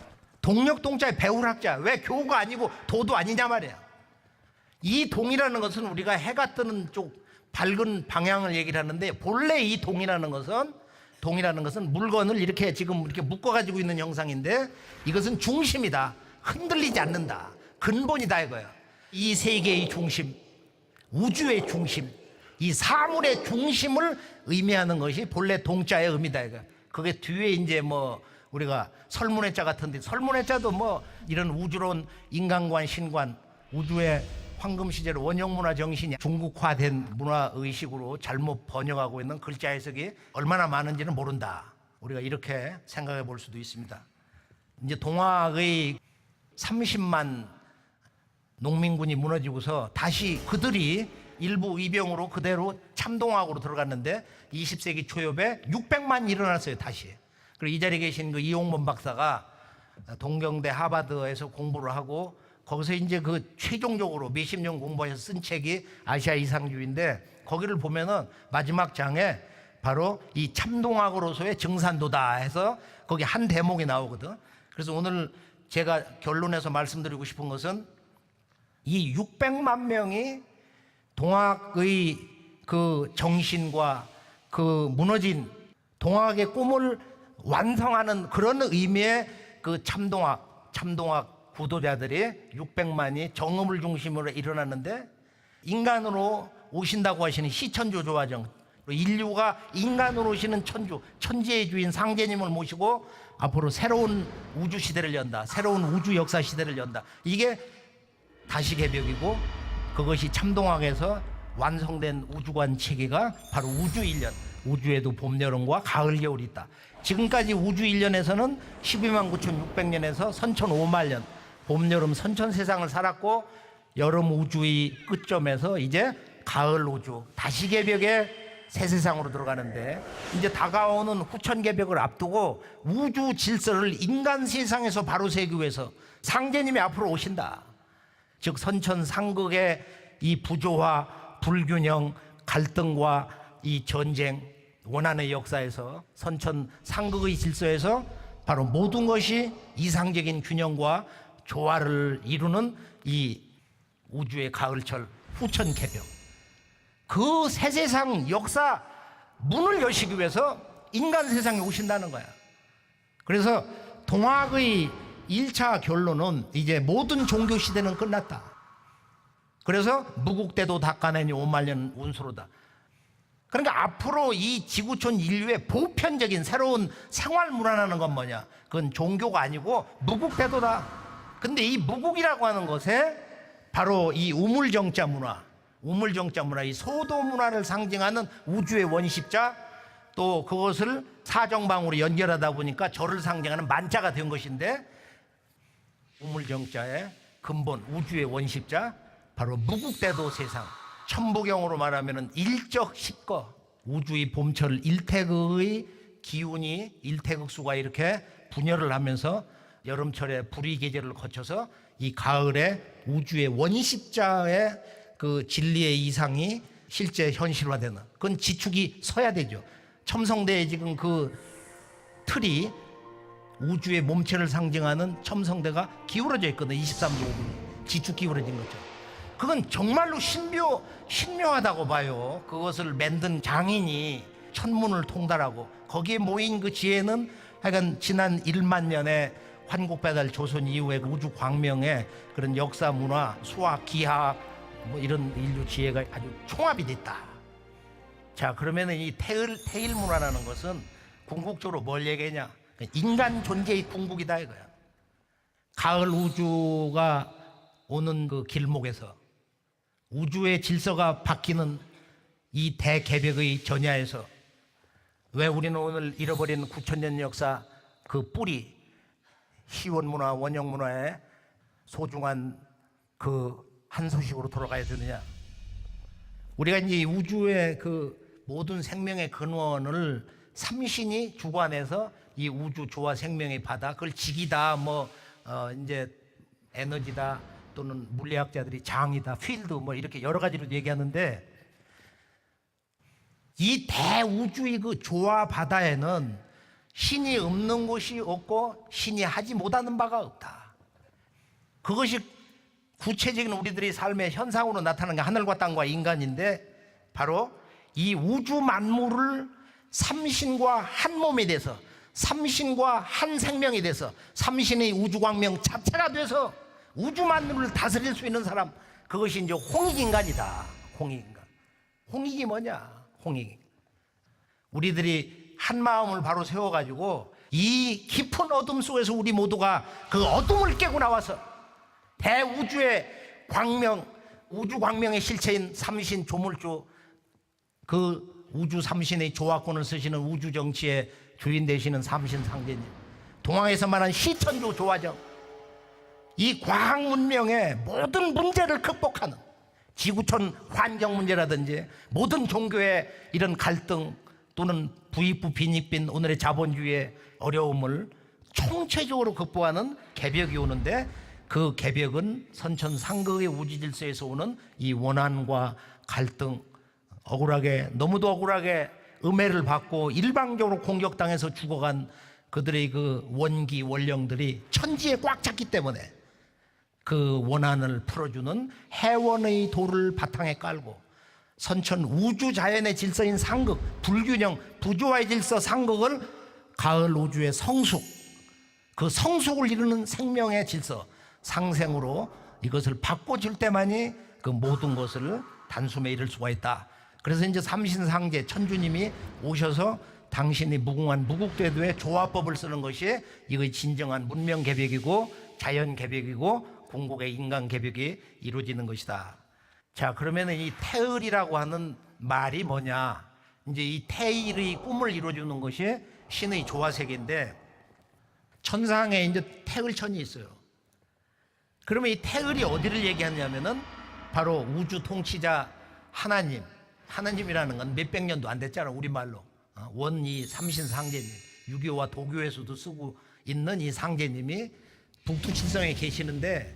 동력동자의 배울학자. 왜 교가 아니고 도도 아니냐 말이야. 이 동이라는 것은 우리가 해가 뜨는 쪽 밝은 방향을 얘기를 하는데 본래 이 동이라는 것은 동이라는 것은 물건을 이렇게 지금 이렇게 묶어가지고 있는 형상인데 이것은 중심이다. 흔들리지 않는다. 근본이다 이거야. 이 세계의 중심, 우주의 중심, 이 사물의 중심을 의미하는 것이 본래 동자의 의미다 이거. 그게 뒤에 이제 뭐 우리가 설문해자 같은데 설문해자도 뭐 이런 우주론 인간관 신관 우주의 황금 시절 원형 문화 정신이 중국화된 문화 의식으로 잘못 번역하고 있는 글자 해석이 얼마나 많은지는 모른다. 우리가 이렇게 생각해 볼 수도 있습니다. 이제 동학의 30만 농민군이 무너지고서 다시 그들이 일부 의병으로 그대로 참동학으로 들어갔는데 20세기 초엽에 600만 일어났어요 다시. 그리고 이 자리에 계신 그 이용범 박사가 동경대 하버드에서 공부를 하고 거기서 이제 그 최종적으로 몇십 년 공부해서 쓴 책이 아시아 이상주의인데 거기를 보면은 마지막 장에 바로 이 참동학으로서의 증산도다 해서 거기 한 대목이 나오거든. 그래서 오늘 제가 결론에서 말씀드리고 싶은 것은 이 600만 명이 동학의 그 정신과 그 무너진 동학의 꿈을 완성하는 그런 의미의 그 참동학 구도자들이 600만이 정음을 중심으로 일어났는데 인간으로 오신다고 하시는 시천조 조화정, 인류가 인간으로 오시는 천주, 천지의 주인 상제님을 모시고 앞으로 새로운 우주 시대를 연다. 새로운 우주 역사 시대를 연다. 이게 다시개벽이고 그것이 참동학에서 완성된 우주관 체계가 바로 우주 1년. 우주에도 봄, 여름과 가을, 겨울이 있다. 지금까지 우주 1년에서는 12만 9,600년에서 선천 5만 년 봄, 여름, 선천 세상을 살았고 여름 우주의 끝점에서 이제 가을 우주 다시개벽의 새 세상으로 들어가는데 이제 다가오는 후천개벽을 앞두고 우주 질서를 인간 세상에서 바로 세우기 위해서 상제님이 앞으로 오신다. 즉 선천상극의 이 부조화, 불균형, 갈등과 이 전쟁, 원한의 역사에서 선천상극의 질서에서 바로 모든 것이 이상적인 균형과 조화를 이루는 이 우주의 가을철 후천개벽, 그 새 세상 역사 문을 여시기 위해서 인간 세상에 오신다는 거야. 그래서 동학의 1차 결론은 이제 모든 종교 시대는 끝났다. 그래서 무국대도 닦아내니 5만 년 운수로다. 그러니까 앞으로 이 지구촌 인류의 보편적인 새로운 생활 문화라는 건 뭐냐? 그건 종교가 아니고 무국대도다. 근데 이 무국이라고 하는 것에 바로 이 우물정자 문화, 이 소도 문화를 상징하는 우주의 원십자, 또 그것을 사정방으로 연결하다 보니까 절을 상징하는 만자가 된 것인데 우물정자의 근본, 우주의 원십자, 바로 무국대도 세상. 천부경으로 말하면 일적 십거, 우주의 봄철 일태극의 기운이 일태극수가 이렇게 분열을 하면서 여름철에 불의 계절을 거쳐서 이 가을에 우주의 원십자의 그 진리의 이상이 실제 현실화되는, 그건 지축이 서야 되죠. 첨성대에 지금 그 틀이 우주의 몸체를 상징하는 첨성대가 기울어져 있거든. 23도 5분 지축 기울어진 거죠. 그건 정말로 신묘하다고 봐요. 그것을 만든 장인이 천문을 통달하고 거기에 모인 그 지혜는 하여간 지난 1만 년의 환국배달 조선 이후의 그 우주 광명의 그런 역사, 문화, 수학, 기하학 뭐 이런 인류 지혜가 아주 총합이 됐다. 자, 그러면은 이 태일 문화라는 것은 궁극적으로 뭘 얘기하냐? 인간 존재의 궁극이다 이거야. 가을 우주가 오는 그 길목에서 우주의 질서가 바뀌는 이 대개벽의 전야에서 왜 우리는 오늘 잃어버린 9,000년 역사 그 뿌리 시원 문화, 원형 문화의 소중한 그 한 소식으로 돌아가야 되느냐? 우리가 이제 우주의 그 모든 생명의 근원을 삼신이 주관해서 이 우주 조화 생명의 바다, 그걸 직이다, 이제 에너지다, 또는 물리학자들이 장이다, 필드 뭐 이렇게 여러 가지로 얘기하는데 이 대우주의 그 조화 바다에는 신이 없는 곳이 없고 신이 하지 못하는 바가 없다. 그것이 구체적인 우리들의 삶의 현상으로 나타나는 게 하늘과 땅과 인간인데 바로 이 우주 만물을 삼신과 한 몸이 돼서, 삼신과 한 생명이 돼서, 삼신의 우주광명 자체가 돼서 우주 만물을 다스릴 수 있는 사람, 그것이 이제 홍익인간이다. 홍익인간. 홍익이 뭐냐? 홍익. 우리들이 한 마음을 바로 세워가지고 이 깊은 어둠 속에서 우리 모두가 그 어둠을 깨고 나와서 대우주의 광명, 우주 광명의 실체인 삼신 조물주, 그 우주 삼신의 조화권을 쓰시는 우주 정치의 주인 되시는 삼신 상제님, 동양에서 말하는 시천조 조화정, 이 과학 문명의 모든 문제를 극복하는 지구촌 환경 문제라든지 모든 종교의 이런 갈등 또는 부익부 빈익빈 오늘의 자본주의의 어려움을 총체적으로 극복하는 개벽이 오는데, 그 개벽은 선천상극의 우주질서에서 오는 이 원한과 갈등, 억울하게, 너무도 억울하게 음해를 받고 일방적으로 공격당해서 죽어간 그들의 그 원기 원령들이 천지에 꽉 찼기 때문에 그 원한을 풀어주는 해원의 도를 바탕에 깔고 선천 우주 자연의 질서인 상극, 불균형, 부조화의 질서 상극을 가을 우주의 성숙, 그 성숙을 이루는 생명의 질서, 상생으로 이것을 바꿔줄 때만이 그 모든 것을 단숨에 이룰 수가 있다. 그래서 이제 삼신상제 천주님이 오셔서 당신이 무궁한 무국대도의 조화법을 쓰는 것이 이것이 진정한 문명 개벽이고 자연 개벽이고 궁극의 인간 개벽이 이루어지는 것이다. 자, 그러면은 이 태을이라고 하는 말이 뭐냐? 이제 이 태일의 꿈을 이루어주는 것이 신의 조화색인데, 천상에 이제 태을천이 있어요. 그러면 이 태을이 어디를 얘기하냐면은 바로 우주 통치자 하나님, 하나님이라는 건 몇백 년도 안 됐잖아, 우리말로. 원이 삼신 상제님, 유교와 도교에서도 쓰고 있는 이 상제님이 북두칠성에 계시는데,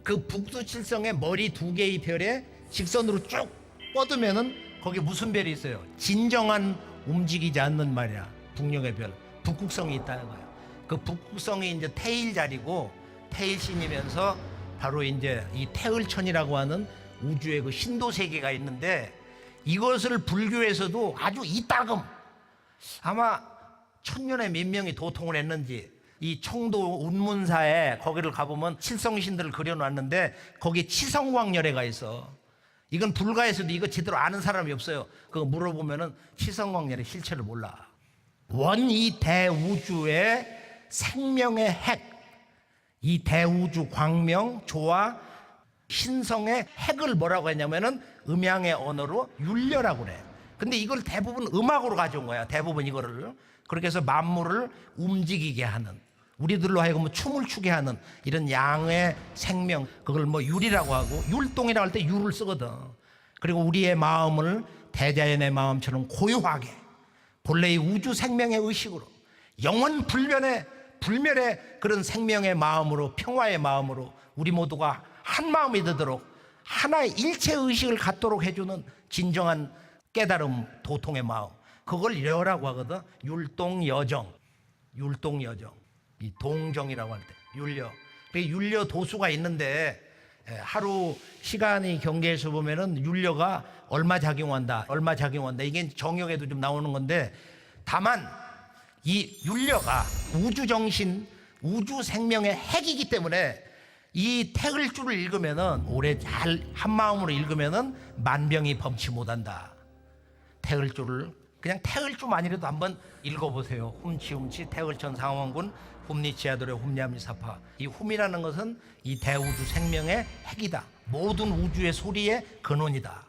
그 북두칠성의 머리 두 개의 별에 직선으로 쭉 뻗으면은 거기 무슨 별이 있어요? 진정한 움직이지 않는 말이야. 북녘의 별, 북극성이 있다는 거야. 그 북극성이 이제 태일 자리고 태일신이면서 바로 이제 이 태을천이라고 하는 우주의 그 신도 세계가 있는데, 이것을 불교에서도 아주 이따금 아마 천년에 몇 명이 도통을 했는지, 이 청도 운문사에 거기를 가보면 칠성신들을 그려놨는데 거기 치성광열애가 있어. 이건 불가에서도 이거 제대로 아는 사람이 없어요. 그거 물어보면은 치성광열의 실체를 몰라. 원 이 대우주의 생명의 핵, 이 대우주 광명 조화 신성의 핵을 뭐라고 했냐면은 음양의 언어로 율려라고 그래. 근데 이걸 대부분 음악으로 가져온 거야. 대부분 이거를. 그렇게 해서 만물을 움직이게 하는, 우리들로 하여금 춤을 추게 하는 이런 양의 생명, 그걸 뭐 율이라고 하고, 율동이라고 할 때 율을 쓰거든. 그리고 우리의 마음을 대자연의 마음처럼 고요하게 본래의 우주 생명의 의식으로 영원 불멸의 그런 생명의 마음으로, 평화의 마음으로 우리 모두가 한 마음이 되도록 하나의 일체 의식을 갖도록 해주는 진정한 깨달음, 도통의 마음, 그걸 여라고 하거든. 율동여정, 율동여정, 이 동정이라고 할 때 율려. 율려 도수가 있는데 하루 시간이 경계에서 보면은 율려가 얼마 작용한다, 얼마 작용한다, 이게 정역에도 좀 나오는 건데, 다만 이 율려가 우주 정신, 우주 생명의 핵이기 때문에 이 태을주를 읽으면은, 오래 잘 한 마음으로 읽으면은 만병이 범치 못한다. 태을주를 그냥 태을주만이라도 한번 읽어보세요. 훔치 태을천 상원군 훔니치아도레 훔냐미사파. 이 훔이라는 것은 이 대우주 생명의 핵이다. 모든 우주의 소리의 근원이다.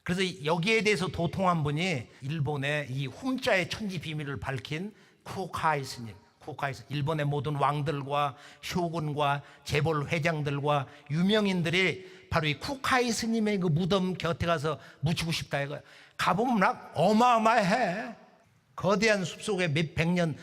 그래서 여기에 대해서 도통한 분이 일본의 이 훔자의 천지 비밀을 밝힌 쿠오카이 스님. 일본의 모든 왕들과 쇼군과 재벌 회장들과 유명인들이 바로 이 쿠오카이 스님의 그 무덤 곁에 가서 묻히고 싶다 이거야. 가보면 막 어마어마해. 거대한 숲속에 몇 백년,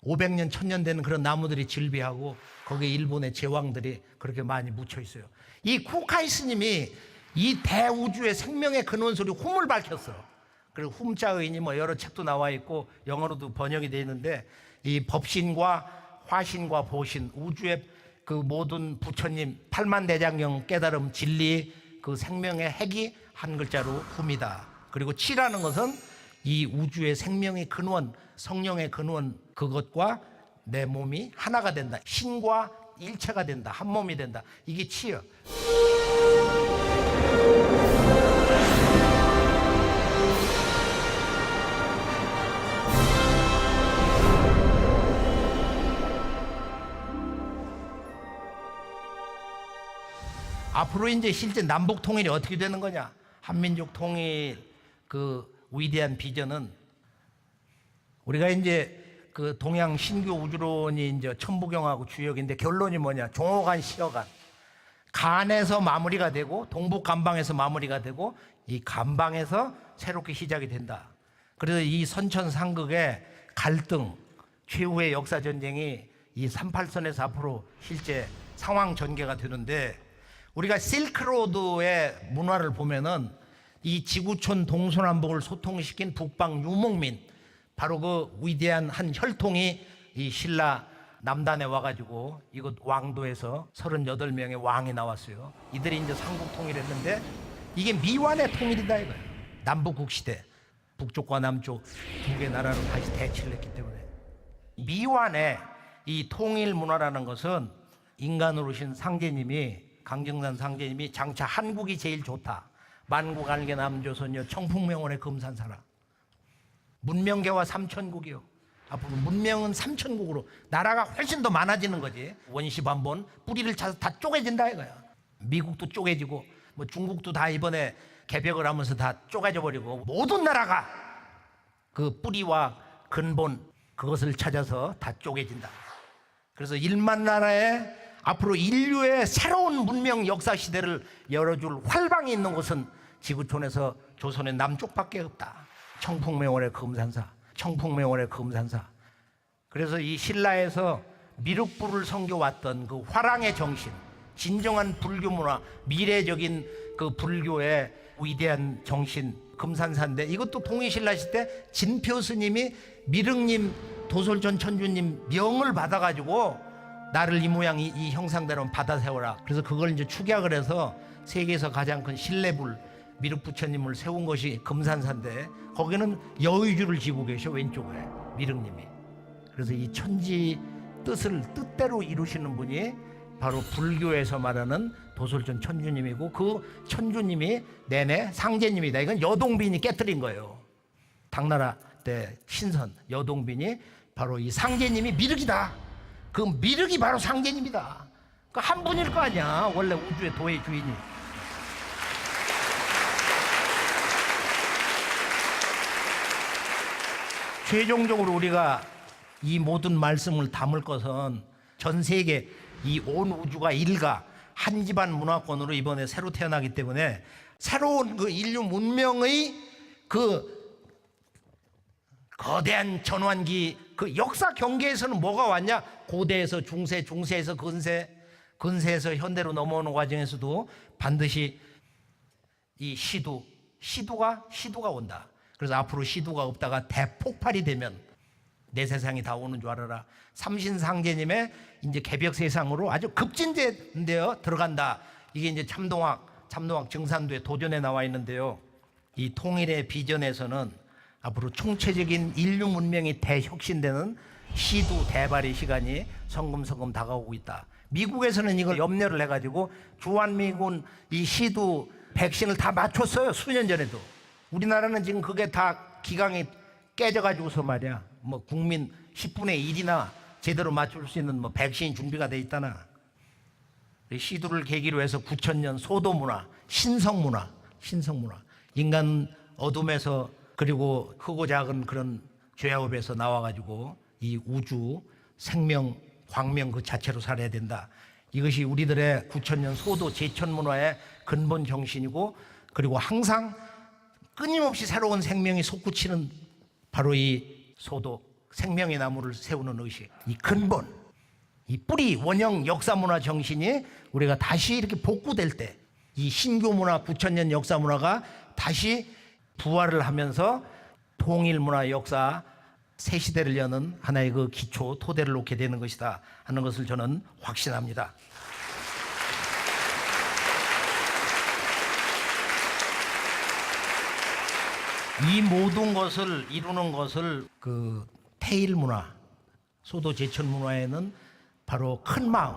500년, 1000년 되는 그런 나무들이 질비하고 거기에 일본의 제왕들이 그렇게 많이 묻혀 있어요. 이 쿠오카이 스님이 이 대우주의 생명의 근원 소리 훔을 밝혔어. 그리고 훔자의니 뭐 여러 책도 나와 있고 영어로도 번역이 되어 있는데, 이 법신과 화신과 보신, 우주의 그 모든 부처님 8만 대장경 깨달음 진리 그 생명의 핵이 한 글자로 훔이다. 그리고 치라는 것은 이 우주의 생명의 근원, 성령의 근원, 그것과 내 몸이 하나가 된다. 신과 일체가 된다. 한 몸이 된다. 이게 치유. 앞으로 이제 실제 남북 통일이 어떻게 되는 거냐? 한민족 통일 그 위대한 비전은 우리가 이제 그 동양 신규 우주론이 이제 천부경하고 주역인데 결론이 뭐냐? 종호간 시어간 간에서 마무리가 되고 동북 간방에서 마무리가 되고 이 간방에서 새롭게 시작이 된다. 그래서 이 선천상극의 갈등 최후의 역사 전쟁이 이 38선에서 앞으로 실제 상황 전개가 되는데 우리가 실크로드의 문화를 보면은 이 지구촌 동서남북을 소통시킨 북방 유목민 바로 그 위대한 한 혈통이 이 신라 남단에 와가지고 이곳 왕도에서 38명의 왕이 나왔어요. 이들이 이제 삼국 통일했는데 이게 미완의 통일이다 이거예요. 남북국 시대 북쪽과 남쪽 두 개 나라로 다시 대치를 했기 때문에 미완의 이 통일 문화라는 것은 인간으로 오신 상제님이 강정산 상제님이 장차 한국이 제일 좋다. 만국 알게 남조선여 청풍명원의 금산사라. 문명계와 삼천국이요. 앞으로 문명은 삼천국으로 나라가 훨씬 더 많아지는 거지. 원시반본 뿌리를 차서 다 쪼개진다 이거야. 미국도 쪼개지고 뭐 중국도 다 이번에 개벽을 하면서 다 쪼개져 버리고 모든 나라가 그 뿌리와 근본 그것을 찾아서 다 쪼개진다. 그래서 1만 나라의 앞으로 인류의 새로운 문명 역사 시대를 열어줄 활방이 있는 곳은 지구촌에서 조선의 남쪽밖에 없다. 청풍명원의 금산사, 청풍명원의 금산사. 그래서 이 신라에서 미륵불을 섬겨왔던 그 화랑의 정신, 진정한 불교 문화, 미래적인 그 불교의 위대한 정신 금산사인데 이것도 통일신라 시대 진표 스님이 미륵님, 도솔전 천주님 명을 받아가지고 나를 이 모양 이 형상대로 받아 세워라. 그래서 그걸 이제 축약을 해서 세계에서 가장 큰 신례불 미륵부처님을 세운 것이 금산사인데 거기는 여의주를 지고 계셔 왼쪽에 미륵님이. 그래서 이 천지 뜻을 뜻대로 이루시는 분이 바로 불교에서 말하는 도솔전 천주님이고 그 천주님이 내내 상제님이다. 이건 여동빈이 깨뜨린 거예요. 당나라 때 신선 여동빈이 바로 이 상제님이 미륵이다. 그 미륵이 바로 상제님이다. 그 한 분일 거 아니야. 원래 우주의 도의 주인이. 최종적으로 우리가 이 모든 말씀을 담을 것은 전 세계 이 온 우주가 일가 한 집안 문화권으로 이번에 새로 태어나기 때문에 새로운 그 인류 문명의 그 거대한 전환기 그 역사 경계에서는 뭐가 왔냐? 고대에서 중세, 중세에서 근세, 근세에서 현대로 넘어오는 과정에서도 반드시 이 시두가 온다. 그래서 앞으로 시두가 없다가 대폭발이 되면 내 세상이 다 오는 줄 알아라. 삼신상제님의 이제 개벽 세상으로 아주 급진대인데요 들어간다. 이게 이제 참동학 증산도의 도전에 나와 있는데요. 이 통일의 비전에서는 앞으로 총체적인 인류 문명이 대혁신되는 시두 대발의 시간이 성금성금 다가오고 있다. 미국에서는 이걸 염려를 해가지고 주한미군 이 시두 백신을 다 맞췄어요. 수년 전에도. 우리나라는 지금 그게 다 기강이 깨져가지고서 말이야. 뭐 국민 10분의 1이나 제대로 맞출 수 있는 뭐 백신이 준비가 돼 있다나. 시두를 계기로 해서 9000년 소도문화, 신성문화. 인간 어둠에서 그리고 크고 작은 그런 죄업에서 나와가지고 이 우주 생명 광명 그 자체로 살아야 된다. 이것이 우리들의 9000년 소도 제천문화의 근본 정신이고 그리고 항상 끊임없이 새로운 생명이 솟구치는 바로 이 소도 생명의 나무를 세우는 의식, 이 근본, 이 뿌리 원형 역사문화 정신이 우리가 다시 이렇게 복구될 때 이 신교문화 9000년 역사문화가 다시 부활을 하면서 통일문화 역사 새 시대를 여는 하나의 그 기초 토대를 놓게 되는 것이다 하는 것을 저는 확신합니다. 이 모든 것을 이루는 것을 그 태일 문화, 소도 제천 문화에는 바로 큰 마음,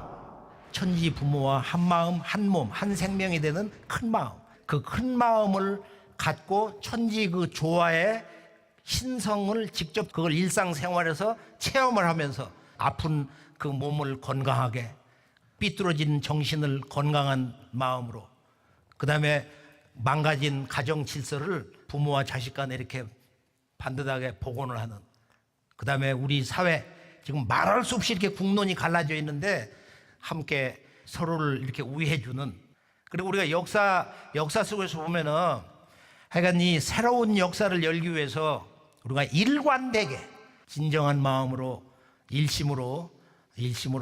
천지 부모와 한 마음, 한 몸, 한 생명이 되는 큰 마음, 그 큰 마음을 갖고 천지 그 조화의 신성을 직접 그걸 일상생활에서 체험을 하면서 아픈 그 몸을 건강하게, 삐뚤어진 정신을 건강한 마음으로, 그 다음에 망가진 가정 질서를 부모와 자식 간에 이렇게 반듯하게 복원을 하는, 그 다음에 우리 사회 지금 말할 수 없이 이렇게 국론이 갈라져 있는데 함께 서로를 이렇게 우애해주는, 그리고 우리가 역사 속에서 보면은 하여간 이 새로운 역사를 열기 위해서 우리가 일관되게 진정한 마음으로 일심으로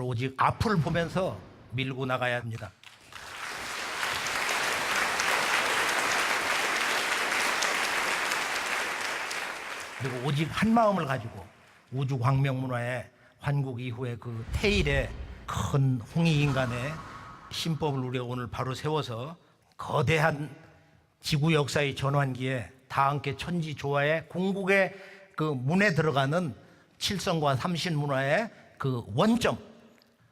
오직 앞을 보면서 밀고 나가야 합니다. 그리고 오직 한 마음을 가지고 우주 광명 문화의 환국 이후에 그 태일의 큰 홍익인간의 신법을 우리가 오늘 바로 세워서 거대한 지구 역사의 전환기에 다 함께 천지 조화의 궁극의 그 문에 들어가는 칠성과 삼신 문화의 그 원점,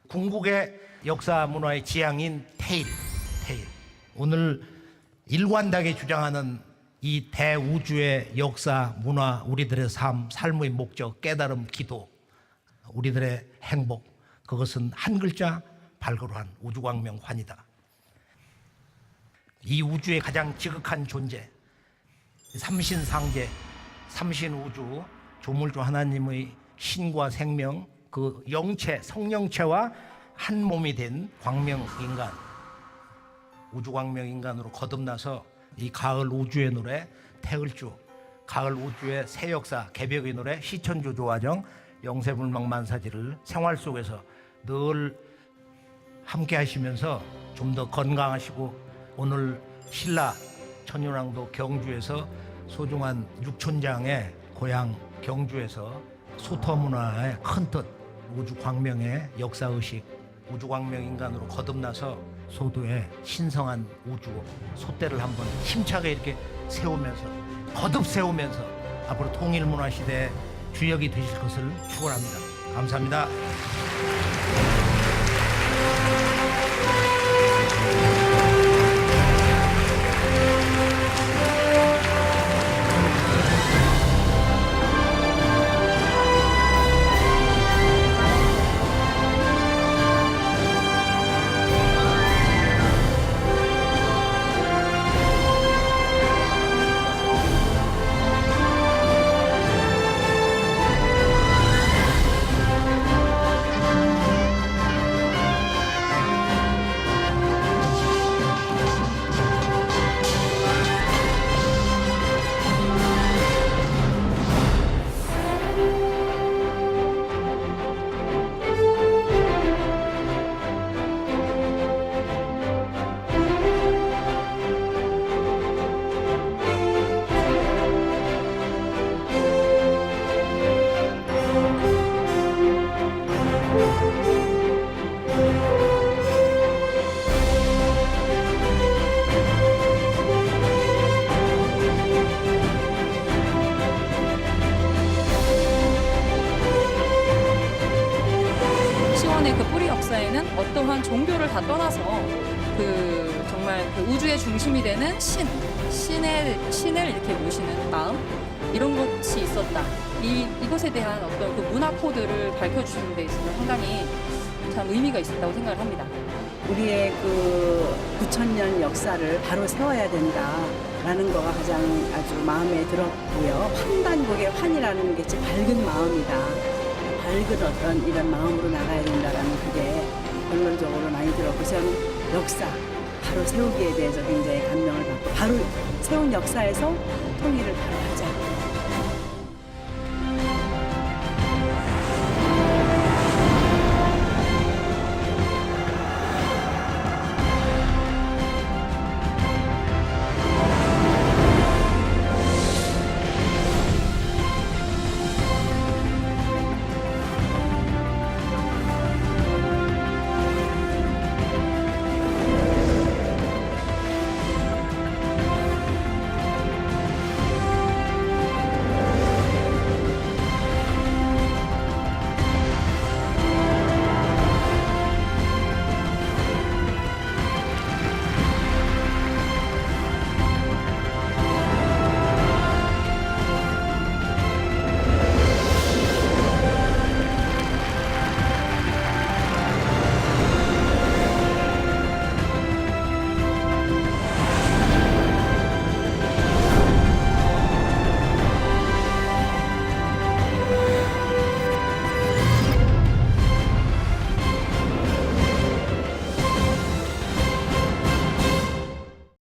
궁극의 역사 문화의 지향인 태일. 오늘 일관되게 주장하는 이 대우주의 역사, 문화, 우리들의 삶의 목적, 깨달음, 기도, 우리들의 행복, 그것은 한 글자 발걸음한 우주광명환이다. 이 우주의 가장 지극한 존재, 삼신상제, 삼신우주, 조물주 하나님의 신과 생명, 그 영체, 성령체와 한 몸이 된 광명인간, 우주광명인간으로 거듭나서 이 가을 우주의 노래 태을주, 가을 우주의 새 역사 개벽의 노래 시천주 조화정, 영세불망만사지를 생활 속에서 늘 함께 하시면서 좀 더 건강하시고, 오늘 신라 천윤왕도 경주에서 소중한 육촌장의 고향 경주에서 소터 문화의 큰 뜻, 우주 광명의 역사의식, 우주 광명 인간으로 거듭나서 소도의 신성한 우주 소대를 한번 힘차게 이렇게 세우면서, 거듭 세우면서 앞으로 통일 문화 시대의 주역이 되실 것을 축원합니다. 감사합니다. 어떠한 종교를 다 떠나서 정말 우주의 중심이 되는 신을 이렇게 모시는 마음, 이런 것이 있었다. 이것에 대한 어떤 그 문화 코드를 밝혀주시는 데 있어서 상당히 참 의미가 있었다고 생각을 합니다. 우리의 그 9,000년 역사를 바로 세워야 된다라는 거가 가장 아주 마음에 들었고요. 환단국의 환이라는 게 진짜 밝은 마음이다. 밝은 어떤 이런 마음으로 나가야 된다라는 그게 결론적으로 많이 들었고, 저는 역사 바로 세우기에 대해서 굉장히 감명을 받고, 바로 세운 역사에서 통일을 바로 하자.